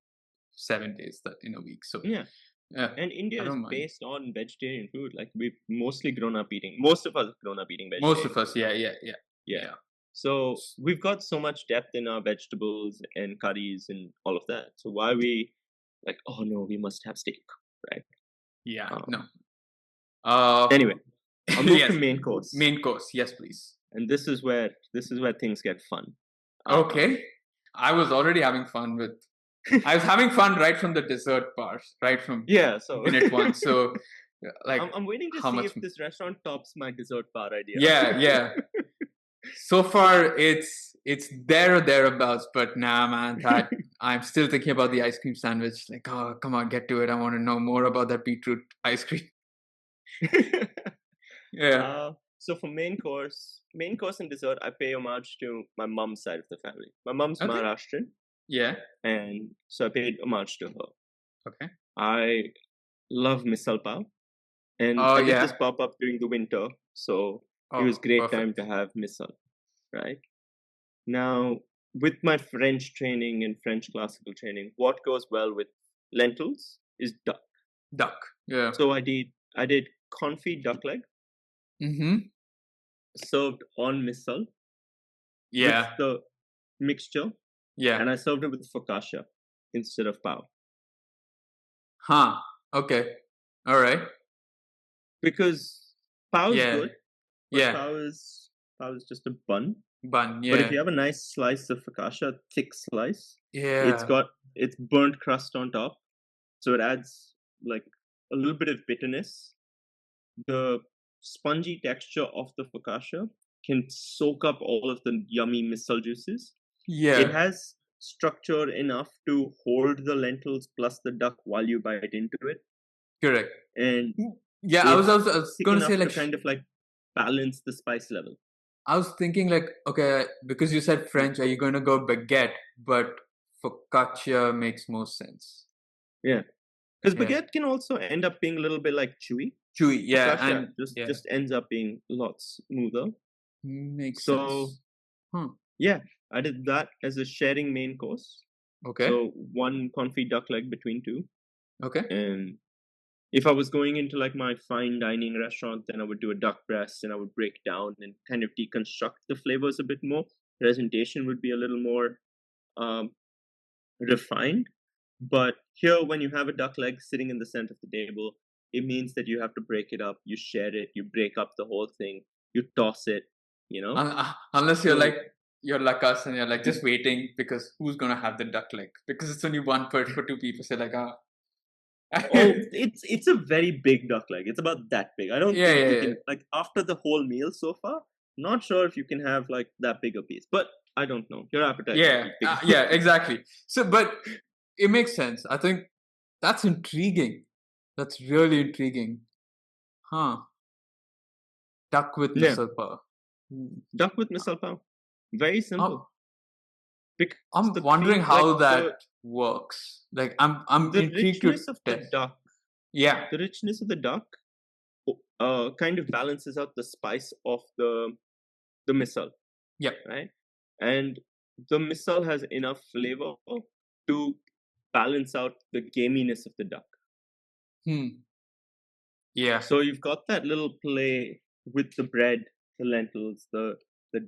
7 days that in a week. So Yeah. And I India is don't mind. based on vegetarian food. Like we've mostly grown up eating. Most of us have grown up eating Most vegetarian. of us, yeah. Yeah. So we've got so much depth in our vegetables and curries and all of that. So why are we like, oh no, we must have steak, right? Yeah, Um, no. Anyway, I'll move yes, to main course. main course, yes, please. And this is where things get fun. Okay, I was already having fun with. I was having fun right from the dessert part, right from So minute one. So, like, I'm waiting to how see much? if this restaurant tops my dessert bar idea. Yeah. So far, it's there or thereabouts, but nah, man. That I'm still thinking about the ice cream sandwich. Like, oh, come on, get to it. I want to know more about that beetroot ice cream. Yeah. So for main course and dessert, I pay homage to my mom's side of the family. My mom's Okay. Maharashtrian, Yeah. and so I paid homage to her. Okay. I love misal pav, and Oh, I get yeah. this pop up during the winter, so it was great perfect. time to have misal, right? Now, with my French training and French classical training, what goes well with lentils is duck. Duck. Yeah. So I did confit duck leg Mm-hmm. served on misal Yeah. with the mixture, Yeah. and I served it with focaccia instead of pav. Huh. Okay. All right. Because pav is Yeah. good, but Yeah. pav is just a bun. Bun. Yeah. But if you have a nice slice of focaccia, thick slice, Yeah. it's burnt crust on top, so it adds like a little bit of bitterness. The spongy texture of the focaccia can soak up all of the yummy misal juices. Yeah. It has structure enough to hold the lentils plus the duck while you bite into it. Correct. And yeah, I was thick going to enough say like to kind of like balance the spice level. I was thinking like, okay, because you said French, are you going to go baguette? But focaccia makes more sense. Yeah, because Yeah. baguette can also end up being a little bit like chewy. Chewy, yeah, Focaccia and just ends up being a lot smoother. makes So, sense. Yeah, I did that as a sharing main course. Okay. So one confit duck leg between two. Okay. And if I was going into like my fine dining restaurant, then I would do a duck breast and I would break down and kind of deconstruct the flavors a bit more. Presentation would be a little more refined. But here, when you have a duck leg sitting in the center of the table, it means that you have to break it up. You share it. You break up the whole thing. You toss it. You know, unless you're like us and you're like just waiting because who's gonna have the duck leg? Because it's only one per for two people. So like, oh, it's a very big duck leg. It's about that big. I don't think you can like after the whole meal so far. Not sure if you can have like that big a piece, but I don't know. Your appetite. Yeah, exactly. So, but it makes sense. I think that's intriguing. That's really intriguing. Huh. Duck with misal pav. Duck with misal pav. Very simple. I'm wondering how that works. Like I'm intrigued to of the duck. Yeah. The richness of the duck kind of balances out the spice of the misal. Yeah. Right? And the misal has enough flavor to balance out the gaminess of the duck. Yeah. So you've got that little play with the bread, the lentils, the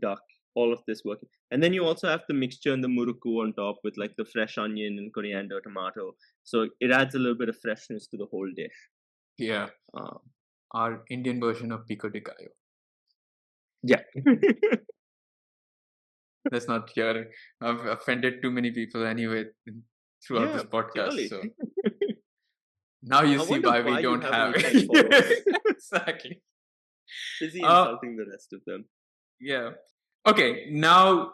duck, all of this working. And then you also have the mixture and the muruku on top with like the fresh onion and coriander, tomato. So it adds a little bit of freshness to the whole dish. Yeah. Our Indian version of pico de gallo. Yeah. Let's not hear. I've offended too many people anyway throughout this podcast. Totally. So now you see why we don't have it. Exactly. Busy insulting the rest of them. Yeah. Okay. Now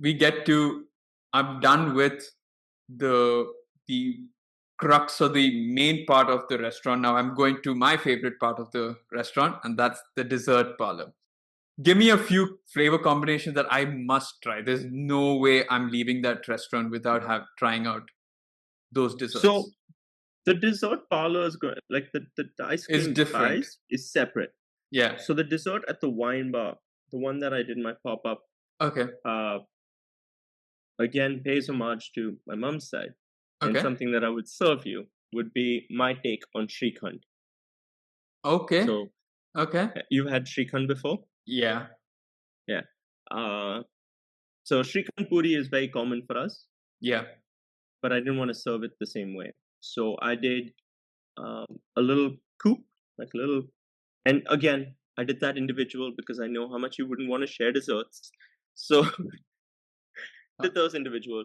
we get to. I'm done with the crux or the main part of the restaurant. Now I'm going to my favorite part of the restaurant, and that's the dessert parlor. Give me a few flavor combinations that I must try. There's no way I'm leaving that restaurant without trying out those desserts. So the dessert parlor is good. Like the ice It's cream different. pies is separate. Yeah. So the dessert at the wine bar, the one that I did my pop-up, Okay. again pays homage to my mom's side. And Okay. something that I would serve you would be my take on Shrikhand. Okay. So Okay. you've had Shrikhand before? Yeah. Yeah. So Shrikhand Puri is very common for us, Yeah. but I didn't want to serve it the same way. So I did a little coupe, like a little, and again, I did that individual because I know how much you wouldn't want to share desserts. So did those individual.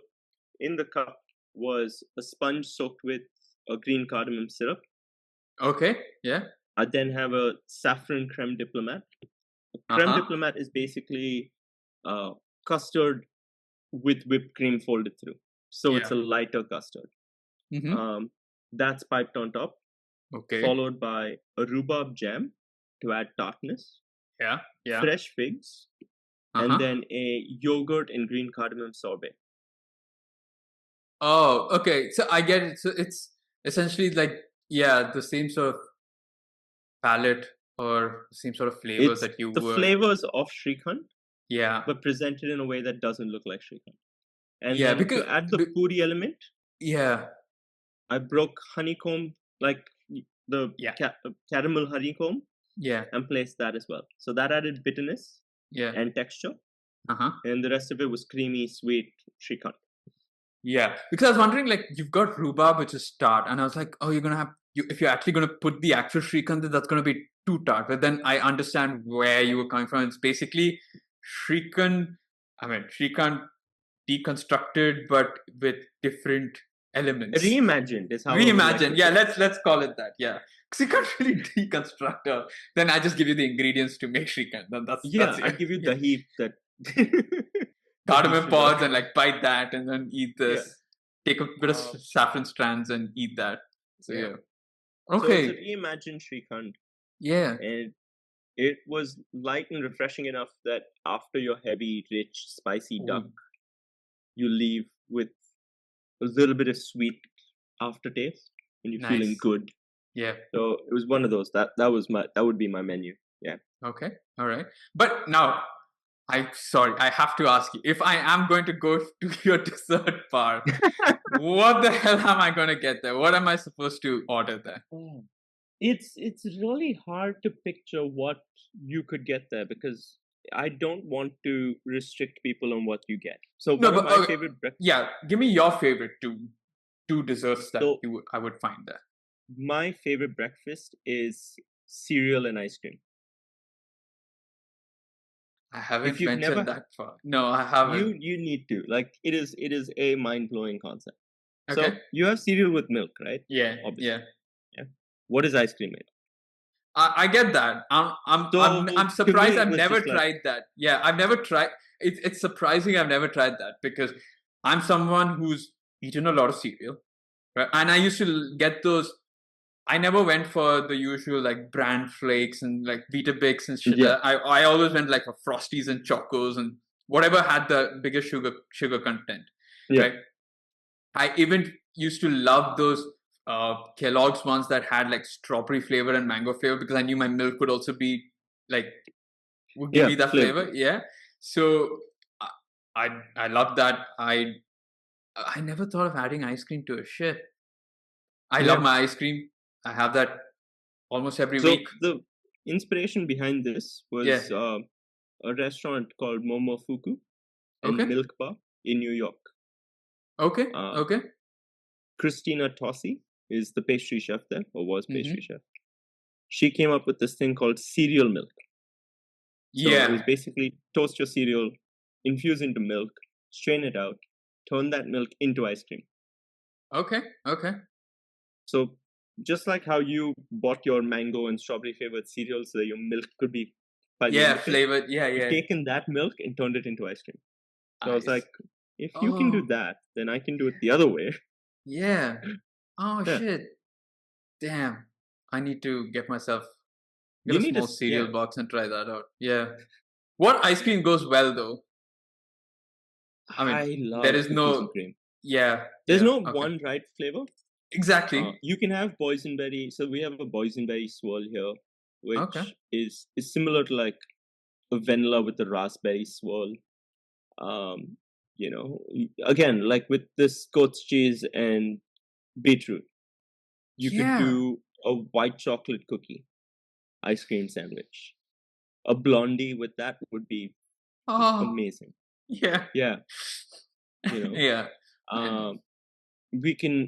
In the cup was a sponge soaked with a green cardamom syrup. Okay. Yeah. I then have a saffron creme diplomat. A creme diplomat is basically custard with whipped cream folded through. So it's a lighter custard. Mm-hmm. That's piped on top. Okay. Followed by a rhubarb jam to add tartness. Yeah. Yeah. Fresh figs. And then a yogurt and green cardamom sorbet. Oh, okay. So I get it. So it's essentially like, the same sort of palette or same sort of flavors that you the were. Flavors of Shrikhand. Yeah. But presented in a way that doesn't look like Shrikhand. And yeah, then because to add the puri element, yeah, I broke honeycomb, like the caramel honeycomb, and placed that as well. So that added bitterness and texture. And the rest of it was creamy, sweet Shrikhand. Yeah, because I was wondering, like, you've got rhubarb, which is tart, and I was like, oh, you're gonna have if you're actually gonna put the actual Shrikhand, that's gonna be too tart. But then I understand where you were coming from. It's basically Shrikhand deconstructed, but with different elements. Reimagined is how. Reimagined, let's call it that. Yeah, because you can't really deconstruct it. Then I just give you the ingredients to make Shrikhand. Then that's I give you the heap that. Cardamom pods and like bite that and then eat this. Take a bit of saffron strands and eat that. So okay. So it's a reimagined Shrikhand. Yeah. And it was light and refreshing enough that after your heavy, rich, spicy duck, you leave with a little bit of sweet aftertaste and you're feeling good. Yeah. So it was one of those. That would be my menu. Yeah. Okay. All right. But now I have to ask you, if I am going to go to your dessert bar, what the hell am I going to get there? What am I supposed to order there? It's really hard to picture what you could get there because I don't want to restrict people on what you get. So my favorite breakfast. Yeah, give me your favorite two desserts that I would find there. My favorite breakfast is cereal and ice cream. I haven't ventured that far. No, I haven't. You need to. Like it is a mind-blowing concept. Okay. So you have cereal with milk, right? Yeah. Obviously. Yeah. What is ice cream made? I get that. I'm surprised I've never tried that. Yeah, I've never tried. It's surprising I've never tried that because I'm someone who's eaten a lot of cereal, right? And I used to get those. I never went for the usual like bran flakes and like Weetabix and shit. Yeah. I always went like for Frosties and Chocos and whatever had the biggest sugar content. Yeah. Right. I even used to love those Kellogg's ones that had like strawberry flavor and mango flavor because I knew my milk would also be like would give me that flavor. Yeah. So I love that. I never thought of adding ice cream to a shit. I love my ice cream. I have that almost every week. The inspiration behind this was a restaurant called Momofuku and Milk Bar in New York. Okay. Christina Tossi is the pastry chef there, or was pastry chef. She came up with this thing called cereal milk. So it was basically toast your cereal, infuse into milk, strain it out, turn that milk into ice cream. Okay. So just like how you bought your mango and strawberry flavored cereal so that your milk could be flavored. You've taken that milk and turned it into ice cream. So I was like, if you can do that, then I can do it the other way. Yeah. Oh Yeah. shit! Damn, I need to get You a need small to, cereal yeah. box and try that out. Yeah. What ice cream goes well though? I mean, I there love is cookies no. and cream. Yeah. There's Yeah. no Okay. one right flavor. Exactly. You can have boysenberry. So we have a boysenberry swirl here, Okay. which is similar to like a vanilla with a raspberry swirl. Um, again, like with this goat's cheese and beetroot, you could Yeah. do a white chocolate cookie ice cream sandwich. A blondie with that would be Oh. amazing. Yeah. Yeah, you know, Yeah. Man. um, we can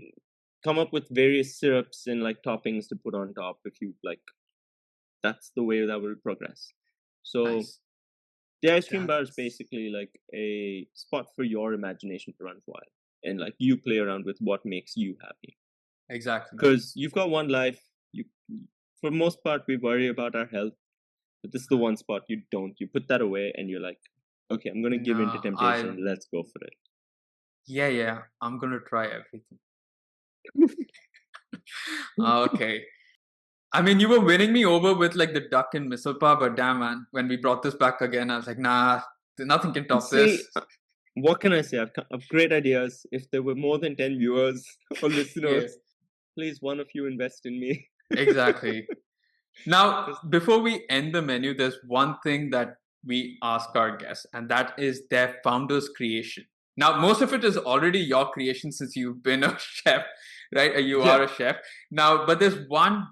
come up with various syrups and like toppings to put on top if you like. That's the way that will progress. So Nice. the ice cream bar is That's basically like a spot for your imagination to run wild, and like you play around with what makes you happy. exactly. Because you've got one life. You, for most part, we worry about our health, but this is the one spot you don't. You put that away, and you're like, okay, I'm gonna give in to No, I. temptation. Let's go for it. Yeah. Yeah. I'm gonna try everything. Okay. I mean, you were winning me over with like the duck and mistletoe, but damn man, when we brought this back again, I was like, nah, nothing can top See, this. what can I say? I've great ideas. If there were more than 10 viewers or Yeah, listeners, please, one of you invest in me. exactly. Now, 'Cause- before we end the menu, there's one thing that we ask our guests, and that is their founder's creation. Now, most of it is already your creation since you've been a chef, right? You are yeah, a chef. Now, but there's one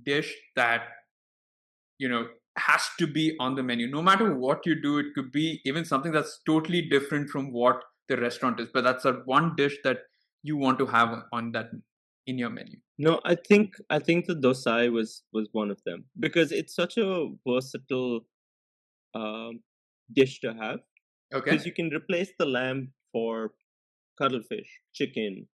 dish that has to be on the menu no matter what you do. It could be even something that's totally different from what the restaurant is, but that's a one dish that you want to have on that in your menu. no, I think the dosai was one of them because it's such a versatile um, dish to have Okay. because you can replace the lamb for cuttlefish, chicken,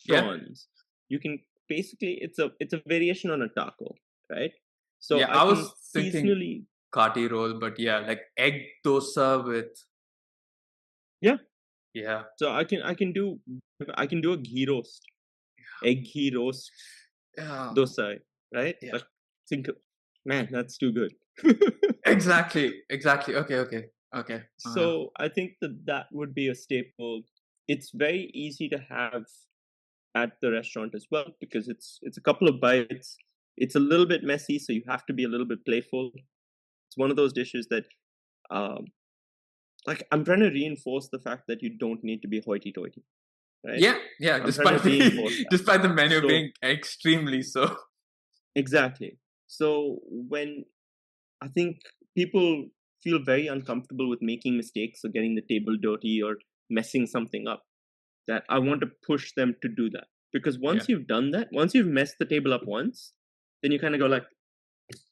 Yeah. prawns. You can basically it's a variation on a taco, right? So Yeah, I I was can thinking seasonally, kati roll, but yeah, like egg dosa with. yeah. Yeah. So I can do a ghee roast, egg ghee roast Yeah. dosai, right? Yeah. But think, man, that's too good. Exactly. Okay. So I think that would be a staple. It's very easy to have at the restaurant as well because it's a couple of bites. It's a little bit messy, so you have to be a little bit playful. It's one of those dishes that, um, like, I'm trying to reinforce the fact that you don't need to be hoity-toity, right? Yeah, I'm trying to despite reinforce the that. despite the menu So being extremely so. exactly. So when I think people feel very uncomfortable with making mistakes or getting the table dirty or messing something up, that I want to push them to do that. Because Yeah. once you've done that, once you've messed the table up once, then you kind of go like,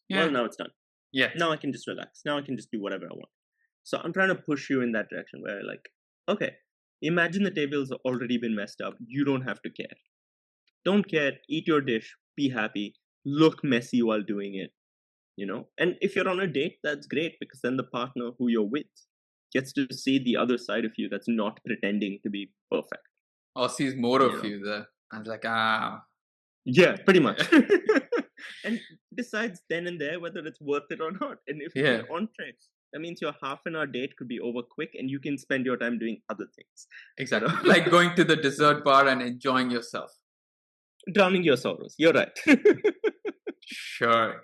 well, Yeah. now it's done. Yeah. Now I can just relax. Now I can just do whatever I want. So I'm trying to push you in that direction where like, okay, imagine the table's already been messed up. You don't have to care. Don't care. Eat your dish. Be happy. Look messy while doing it. And if you're on a date, that's great because then the partner who you're with gets to see the other side of you that's not pretending to be perfect. Or sees more You of know? you there. I was like, Yeah, pretty yeah. much. And decides then and there whether it's worth it or not. And if it's Yeah, an entree, that means your half an hour date could be over quick and you can spend your time doing other things. You exactly. know, Like going to the dessert bar and enjoying yourself. drowning your sorrows. You're right. Sure.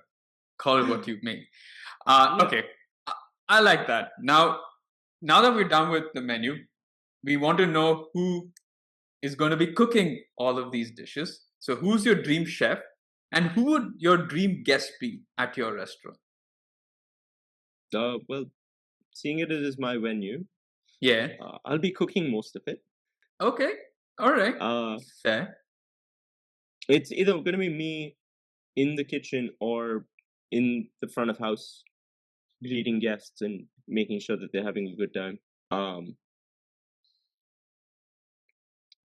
Call it what you may. Yeah. Okay. I I like that. Now that we're done with the menu, we want to know who is going to be cooking all of these dishes. So who's your dream chef and who would your dream guest be at your restaurant? Well, seeing it as my venue, Yeah. I'll be cooking most of it. Okay. All right. Uh, Fair. it's either going to be me in the kitchen or in the front of house greeting guests and making sure that they're having a good time. Um,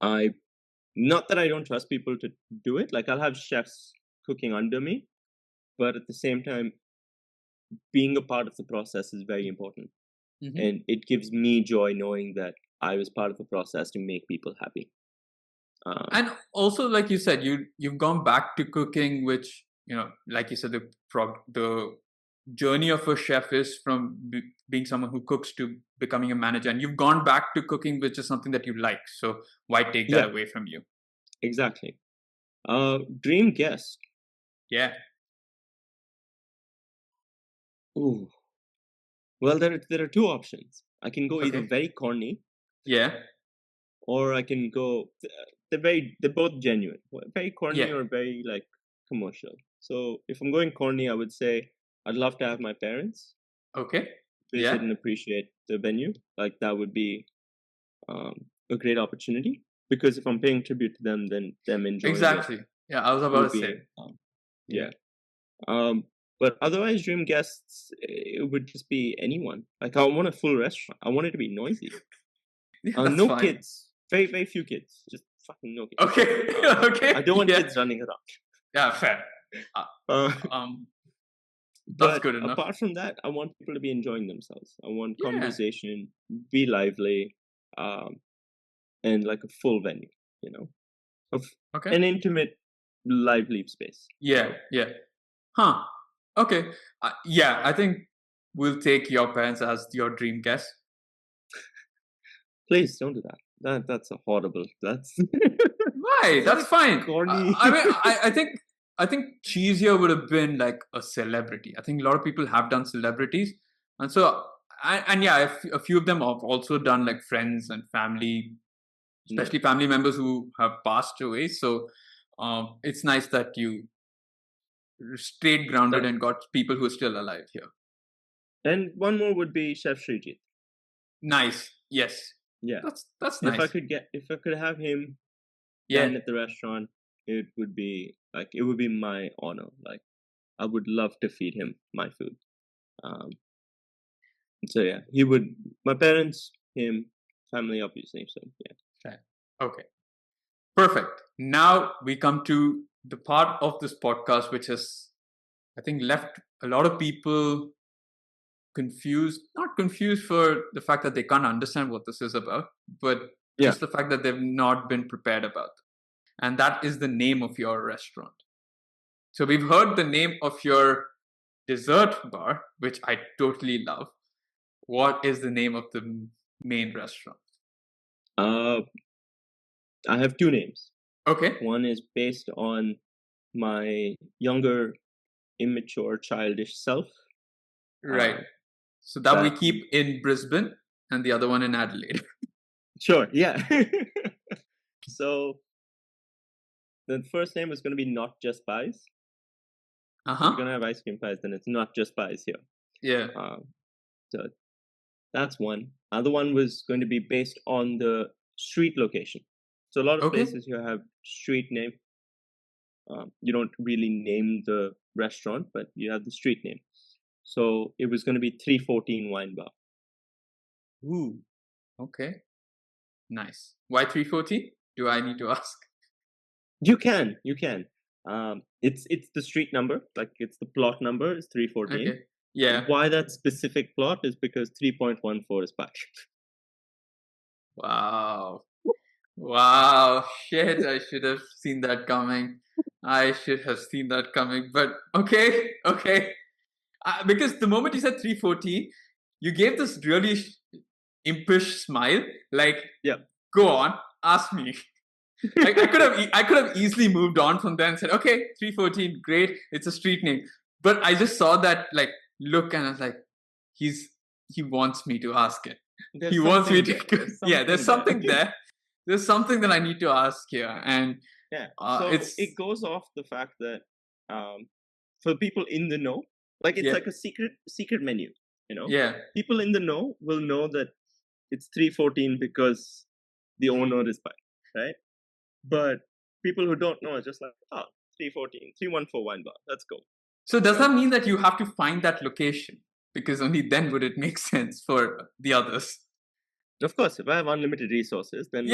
I Not that I don't trust people to do it. Like I'll have chefs cooking under me, but at the same time, being a part of the process is very important, Hmm. and it gives me joy knowing that I was part of the process to make people happy. And also, like you said, you've gone back to cooking, which, like you said, the journey of a chef is from being someone who cooks to becoming a manager, and you've gone back to cooking, which is something that you like. So why take that away from you? Exactly. Dream guest. Yeah. Ooh. Well, there are two options. I can go either very corny. Yeah. Or I can go. They're both genuine. Very corny or very like commercial. So if I'm going corny, I would say I'd love to have my parents. Okay. Visit and appreciate the venue. Like that would be a great opportunity, because if I'm paying tribute to them, then them enjoying exactly. Yeah, I was about to say. Yeah. But otherwise, dream guests, it would just be anyone. Like I want a full restaurant. I want it to be noisy. No fine. Kids. Very, very few kids. Just fucking no kids. Okay. Okay. I don't want kids running around. Yeah, fair. That's good enough. Apart from that, I want people to be enjoying themselves. I want conversation, be lively, and like a full venue, an intimate, lively space. Yeah, yeah. Huh. Okay. I think we'll take your parents as your dream guest. Please don't do that. That's a horrible. That's why? That's fine. Corny. I mean, I think cheesier would have been like a celebrity. I think a lot of people have done celebrities, and so a few of them have also done like friends and family, especially family members who have passed away. So it's nice that you stayed grounded and got people who are still alive here. And one more would be Chef Srijit. Nice. Yes. Yeah. That's nice. If I could have him dine at the restaurant, it would be my honor. Like I would love to feed him my food. So yeah, he would, my parents, him, family, obviously. So yeah. Okay. Perfect. Now we come to the part of this podcast which has, I think, left a lot of people not confused for the fact that they can't understand what this is about, but just the fact that they've not been prepared about it. And that is the name of your restaurant. So we've heard the name of your dessert bar, which I totally love. What is the name of the main restaurant? I have two names. Okay. One is based on my younger, immature, childish self. Right. So that we keep in Brisbane, and the other one in Adelaide. Sure, yeah. So the first name is going to be Not Just Pies. If you're going to have ice cream pies, then it's Not Just Pies here. Yeah. So that's one. Other one was going to be based on the street location. So a lot of places you have street name. You don't really name the restaurant, but you have the street name. So it was going to be 314 Wine Bar. Ooh, okay. Nice. Why 314? Do I need to ask? You can. It's the street number, like it's the plot number is 314. Okay. Yeah. Why that specific plot is because 3.14 is back. Wow. Wow. Shit, I should have seen that coming. But okay. Because the moment you said 314, you gave this really impish smile. Like, go on, ask me. Like I could have easily moved on from there and said, okay, 314, great, it's a street name. But I just saw that like look, and I was like, he wants me to ask it. He wants me to. There's something there. There's something that I need to ask here, and so it goes off the fact that for people in the know, like it's like a secret menu, people in the know will know that it's 314 because the owner is by, right? But people who don't know are just like, 314, 314 Wine Bar, let's go. So does that mean that you have to find that location? Because only then would it make sense for the others. Of course, if I have unlimited resources, then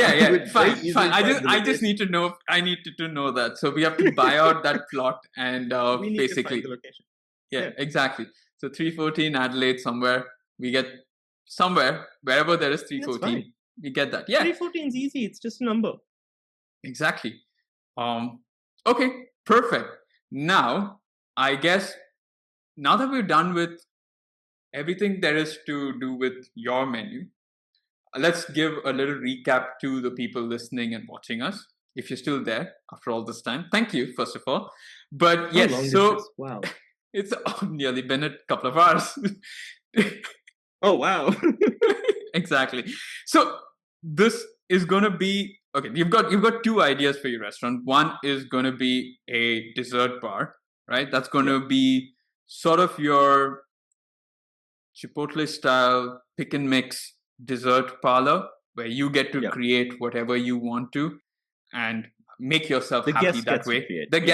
fine. I just need to know. I need to know that. So we have to buy out that plot and we need basically to find the location. Yeah, exactly. So 314 Adelaide somewhere. We get somewhere wherever there is 314. We get that. Yeah, 314 is easy. It's just a number. Exactly. Okay, perfect. Now, I guess now that we're done with everything there is to do with your menu, let's give a little recap to the people listening and watching us. If you're still there after all this time, thank you, first of all. But How yes, long is so this? Wow. it's nearly been a couple of hours. Oh, wow. Exactly. So this is going to be okay. You've got two ideas for your restaurant. One is going to be a dessert bar, right? That's going Yep. to be sort of your Chipotle style pick and mix dessert parlor where you get to Yep. create whatever you want to and make yourself The happy guest that gets to way. create. The Yeah.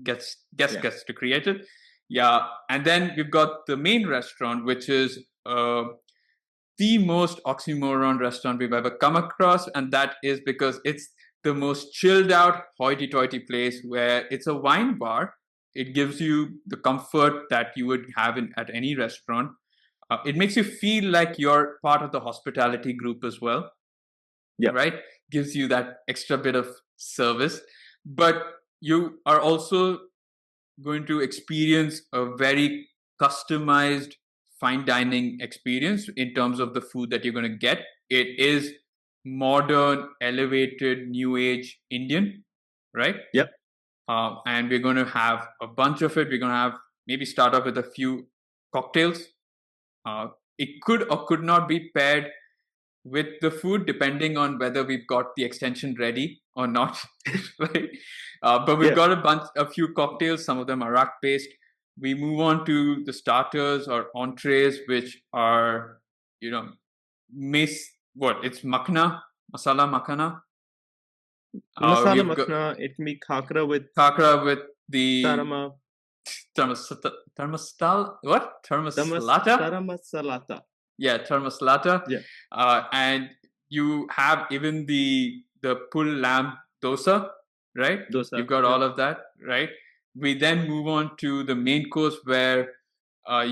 guest Yeah. gets to create it. Yeah. And then we've got the main restaurant, which is the most oxymoron restaurant we've ever come across. And that is because it's the most chilled out, hoity toity place where it's a wine bar. It gives you the comfort that you would have at any restaurant. It makes you feel like you're part of the hospitality group as well, Yep. right? Gives you that extra bit of service. But you are also going to experience a very customized fine dining experience in terms of the food that you're going to get. It is modern, elevated, new age Indian, right? Yep. And we're going to have a bunch of it. We're going to have maybe start off with a few cocktails. It could or could not be paired with the food depending on whether we've got the extension ready or not, right? But we've got a few cocktails. Some of them are rack based. We move on to the starters or entrees, which are, you know, it's makhana, masala makhana. Masala We've got makhna, it can be kakra with kakra with the tarama, thermostal, what? Thermoslata? taramasalata. Yeah, thermoslata. Yeah. And you have even the pull lamb dosa, right? Dosa. You've got all of that, right? We then move on to the main course where by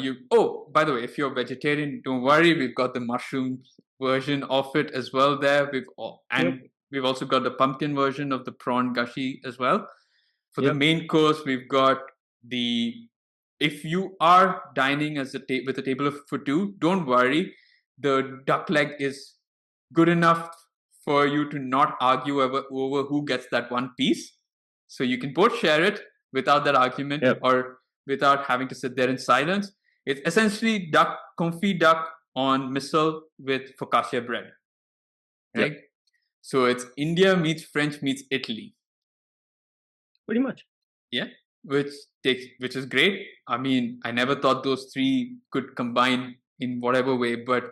the way, if you're vegetarian, don't worry, we've got the mushroom version of it as well there. We've also got the pumpkin version of the prawn gashi as well. For the main course, we've got the if you are dining with a table for two, don't worry. The duck leg is good enough for you to not argue over who gets that one piece. So you can both share it without that argument or without having to sit there in silence. It's essentially confit duck on missile with focaccia bread, right? Yep. So it's India meets French meets Italy. Pretty much. Yeah, which is great. I mean, I never thought those three could combine in whatever way, but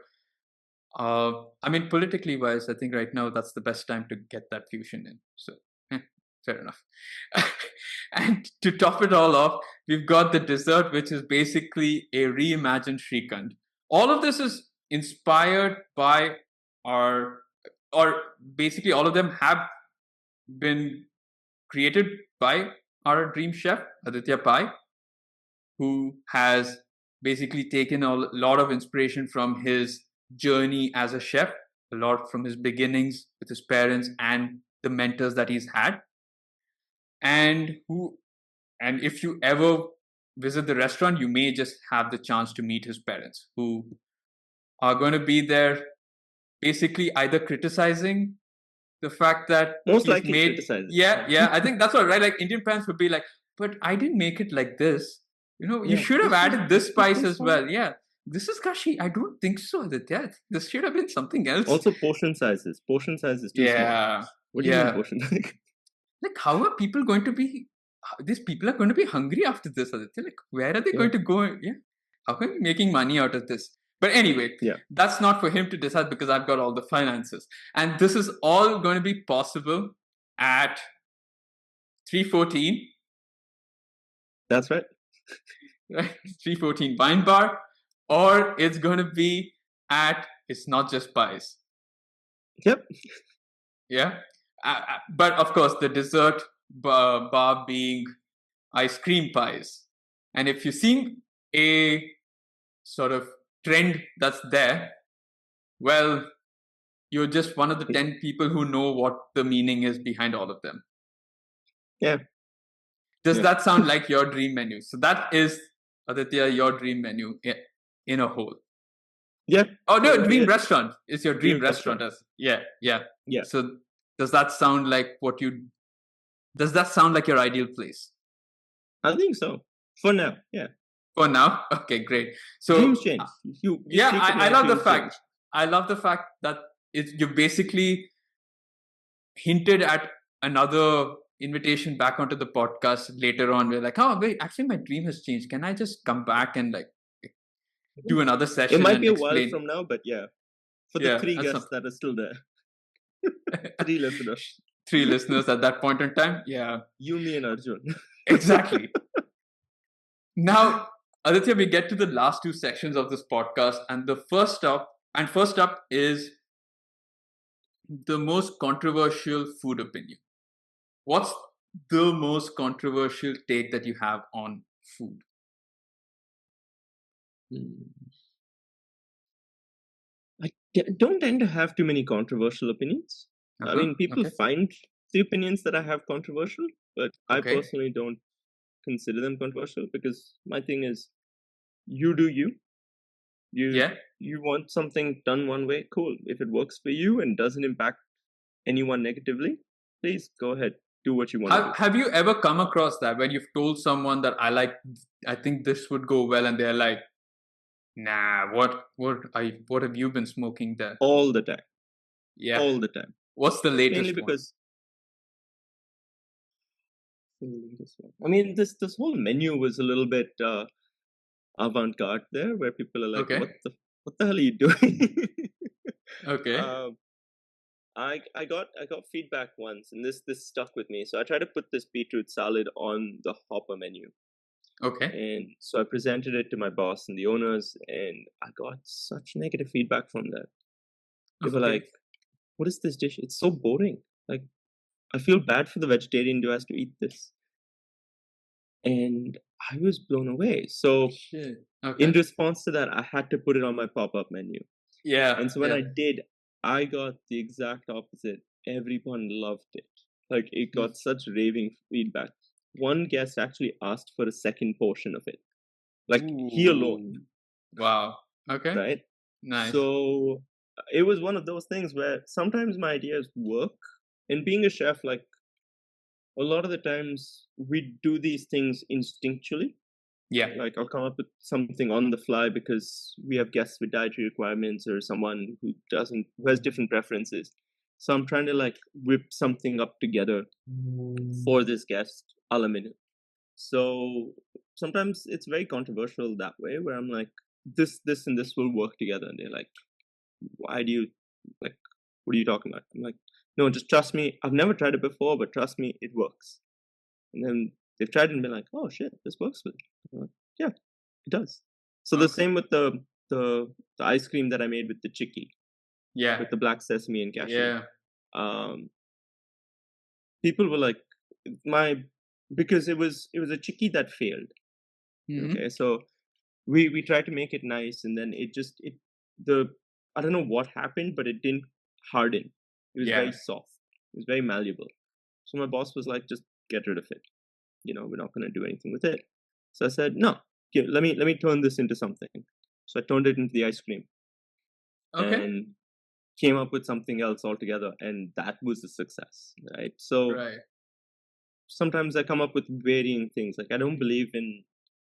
I mean, politically wise, I think right now that's the best time to get that fusion in. So, fair enough. And to top it all off, we've got the dessert, which is basically a reimagined Shrikand. All of this is inspired by or basically all of them have been created by our dream chef, Aditya Pai, who has basically taken a lot of inspiration from his journey as a chef, a lot from his beginnings with his parents and the mentors that he's had. And if you ever visit the restaurant, you may just have the chance to meet his parents, who are going to be there basically either criticizing the fact that most likely criticizing. Yeah, I think that's what, right? Like Indian parents would be like, but I didn't make it like this. You should have added this spice as well. Yeah, this is kashi. I don't think so. This should have been something else. Also, portion sizes. Portion size is too small. What do you mean portion? Like, how are people going to be? These people are going to be hungry after this, Aditya. Like, where are they going to go? Yeah, how can we be making money out of this? But anyway, that's not for him to decide because I've got all the finances. And this is all going to be possible at 314. That's right. Right? 314 Wine Bar. Or it's going to be at It's Not Just Pies. Yep. Yeah. But of course, the dessert bar being ice cream pies. And if you're seeing a sort of trend that's there, well, You're just one of the 10 people who know what the meaning is behind all of them. Yeah. Does that sound like your dream menu? So that is, Aditya, your dream menu in a whole. Yeah. Oh no, dream restaurant is your dream restaurant. Yeah. Yeah. So does that sound like does that sound like your ideal place? I think so. For now, yeah. For now? Okay, great. So dreams change. I love the fact. I love the fact that you basically hinted at another invitation back onto the podcast later on. We're like, oh wait, actually my dream has changed. Can I just come back and like do another session? It might be a while from now, but yeah. For the 3 guests that are still there. 3 listeners. 3 listeners at that point in time. Yeah. You, me, and Arjun. Exactly. Now, Aditya, we get to the last 2 sections of this podcast, and the first up is the most controversial food opinion. What's the most controversial take that you have on food? I don't tend to have too many controversial opinions. I mean, people find the opinions that I have controversial, but I personally don't consider them controversial because my thing is, you do you. You want something done one way, cool. If it works for you and doesn't impact anyone negatively, please go ahead, do what you want to do. Have you ever come across that when you've told someone that I think this would go well, and they're like, nah, what have you been smoking there? All the time. Yeah. All the time. What's the latest Mainly because I mean, this whole menu was a little bit avant-garde there, where people are like, what the hell are you doing? I got feedback once, and this stuck with me. So I tried to put this beetroot salad on the Hopper menu. And so I presented it to my boss and the owners, and I got such negative feedback from that. They were like, what is this dish? It's so boring. Like, I feel bad for the vegetarian who has to eat this. And I was blown away. So in response to that, I had to put it on my pop-up menu. Yeah. And so when I did, I got the exact opposite. Everyone loved it. Like, it got such raving feedback. One guest actually asked for a second portion of it. Like, he alone. Wow. Okay. Right? Nice. So it was one of those things where sometimes my ideas work. And being a chef, like, a lot of the times we do these things instinctually. Yeah. Like, I'll come up with something on the fly because we have guests with dietary requirements or someone who has different preferences. So I'm trying to like whip something up together for this guest a la minute. So sometimes it's very controversial that way, where I'm like, this and this will work together. And they're like, why do you, like, what are you talking about? I'm like, no, just trust me. I've never tried it before, but trust me, it works. And then they've tried it and been like, oh shit, this works with it. Like, yeah, it does. So the same with the ice cream that I made with the chicky. Yeah. With the black sesame and cashew. Yeah. People were like, because it was a chicky that failed. Mm-hmm. Okay, so we tried to make it nice, and then I don't know what happened, but it didn't harden. It was very soft. It was very malleable. So my boss was like, just get rid of it. You know, we're not going to do anything with it. So I said, no, let me turn this into something. So I turned it into the ice cream. And came up with something else altogether, and that was a success, right? So sometimes I come up with varying things. Like, I don't believe in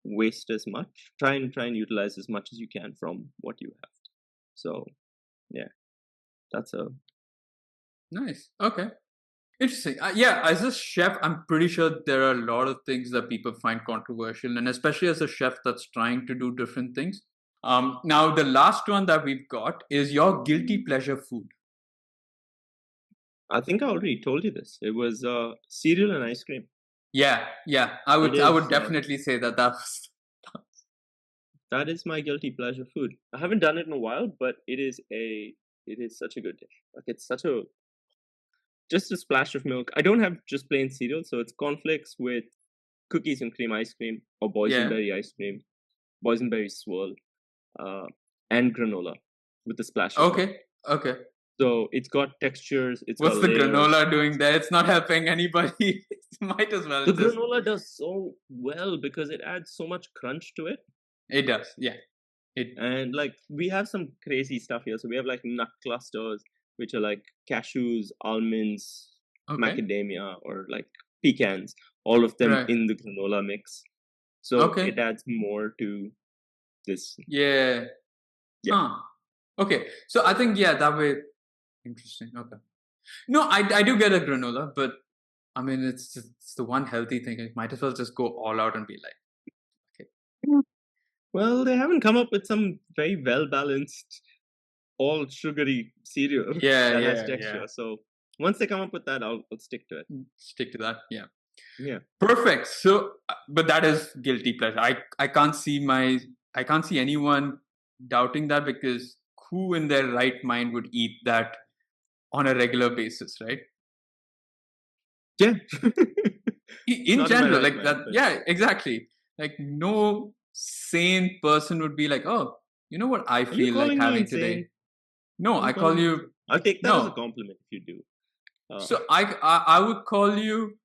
waste as much. Try and utilize as much as you can from what you have. So yeah, that's a nice. Okay. Interesting. As a chef, I'm pretty sure there are a lot of things that people find controversial, and especially as a chef that's trying to do different things. Now, the last one that we've got is your guilty pleasure food. I think I already told you this. It was cereal and ice cream. Yeah. I would definitely say that was. That is my guilty pleasure food. I haven't done it in a while, but it is such a good dish. Like, it's just a splash of milk. I don't have just plain cereal, so it's cornflakes with cookies and cream ice cream, or boysenberry ice cream, boysenberry swirl, and granola with a splash of milk. Okay. So it's got textures. It's What's got the layers. granola doing there? It's not helping anybody. Might as well. The granola does so well because it adds so much crunch to it. It does, yeah. And like we have some crazy stuff here. So we have like nut clusters, which are like cashews, almonds, macadamia, or like pecans, all of them in the granola mix. So it adds more to this. Yeah. Huh. Okay. So I think, that way. Interesting. Okay. No, I do get a granola, but I mean, it's the one healthy thing. I might as well just go all out and be like, okay. Well, they haven't come up with some very well-balanced, all sugary cereal that has texture. Yeah. So once they come up with that, I'll stick to it. Stick to that, yeah. Yeah. Perfect. So, but that is guilty pleasure. I can't see anyone doubting that, because who in their right mind would eat that on a regular basis, right? Yeah. in general, like that. Yeah, exactly. Like no sane person would be like, oh, you know what I feel like having today. No, I call you. I'll take that as a compliment if you do. So I would call you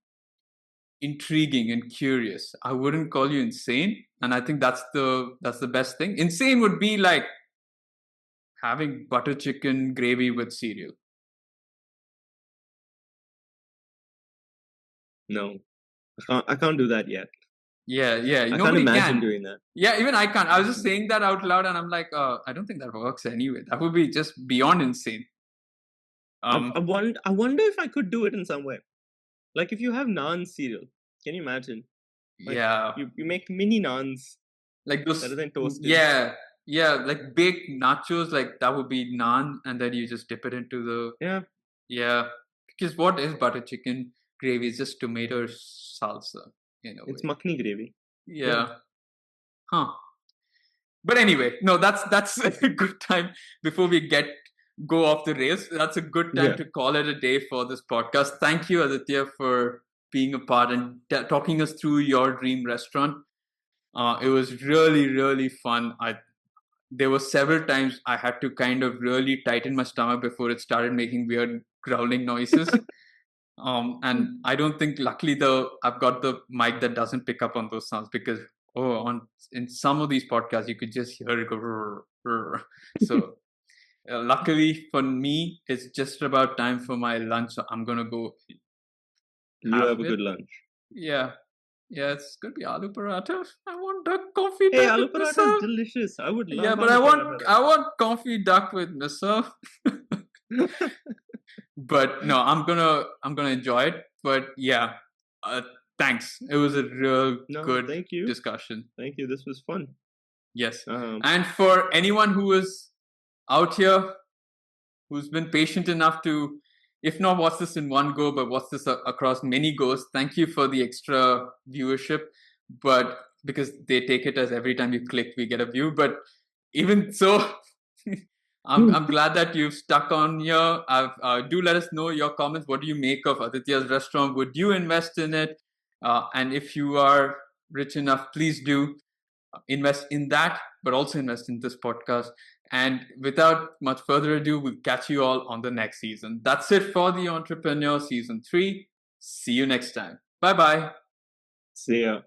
intriguing and curious. I wouldn't call you insane, and I think that's the best thing. Insane would be like having butter chicken gravy with cereal. No, I can't do that yet. Yeah. I can't imagine doing that. Yeah, even I can't. I was just saying that out loud, and I'm like, I don't think that works anyway. That would be just beyond insane. I wonder if I could do it in some way. Like if you have naan cereal, can you imagine? Like, yeah. You make mini naans. Like those. Rather than toasted. Yeah. Yeah, like baked nachos, like that would be naan, and then you just dip it into the. Yeah. Yeah. Because what is butter chicken gravy? It's just tomato salsa. It's makhni gravy. Yeah. Huh. But anyway, no, that's a good time before we go off the rails. That's a good time to call it a day for this podcast. Thank you, Aditya, for being a part and talking us through your dream restaurant. It was really, really fun. There were several times I had to kind of really tighten my stomach before it started making weird growling noises. And I don't think, luckily, I've got the mic that doesn't pick up on those sounds, because in some of these podcasts you could just hear it go rrr, rrr. So luckily for me, it's just about time for my lunch, so I'm gonna go. You have a good lunch. Yeah, it's gonna be aloo paratha. I want duck coffee. Hey, aloo paratha is delicious. I would love. Yeah, but I want coffee duck with miso. But no, I'm gonna enjoy it. But yeah, thanks. It was a real good discussion. Thank you. This was fun. Yes. And for anyone who is out here, who's been patient enough to, if not watch this in one go, but watch this across many goes, thank you for the extra viewership. But because they take it as every time you click, we get a view. But even so, I'm glad that you've stuck on here. Do let us know your comments. What do you make of Aditya's restaurant? Would you invest in it? And if you are rich enough, please do invest in that, but also invest in this podcast. And without much further ado, we'll catch you all on the next season. That's it for the Entrepreneur Season 3. See you next time. Bye-bye. See ya.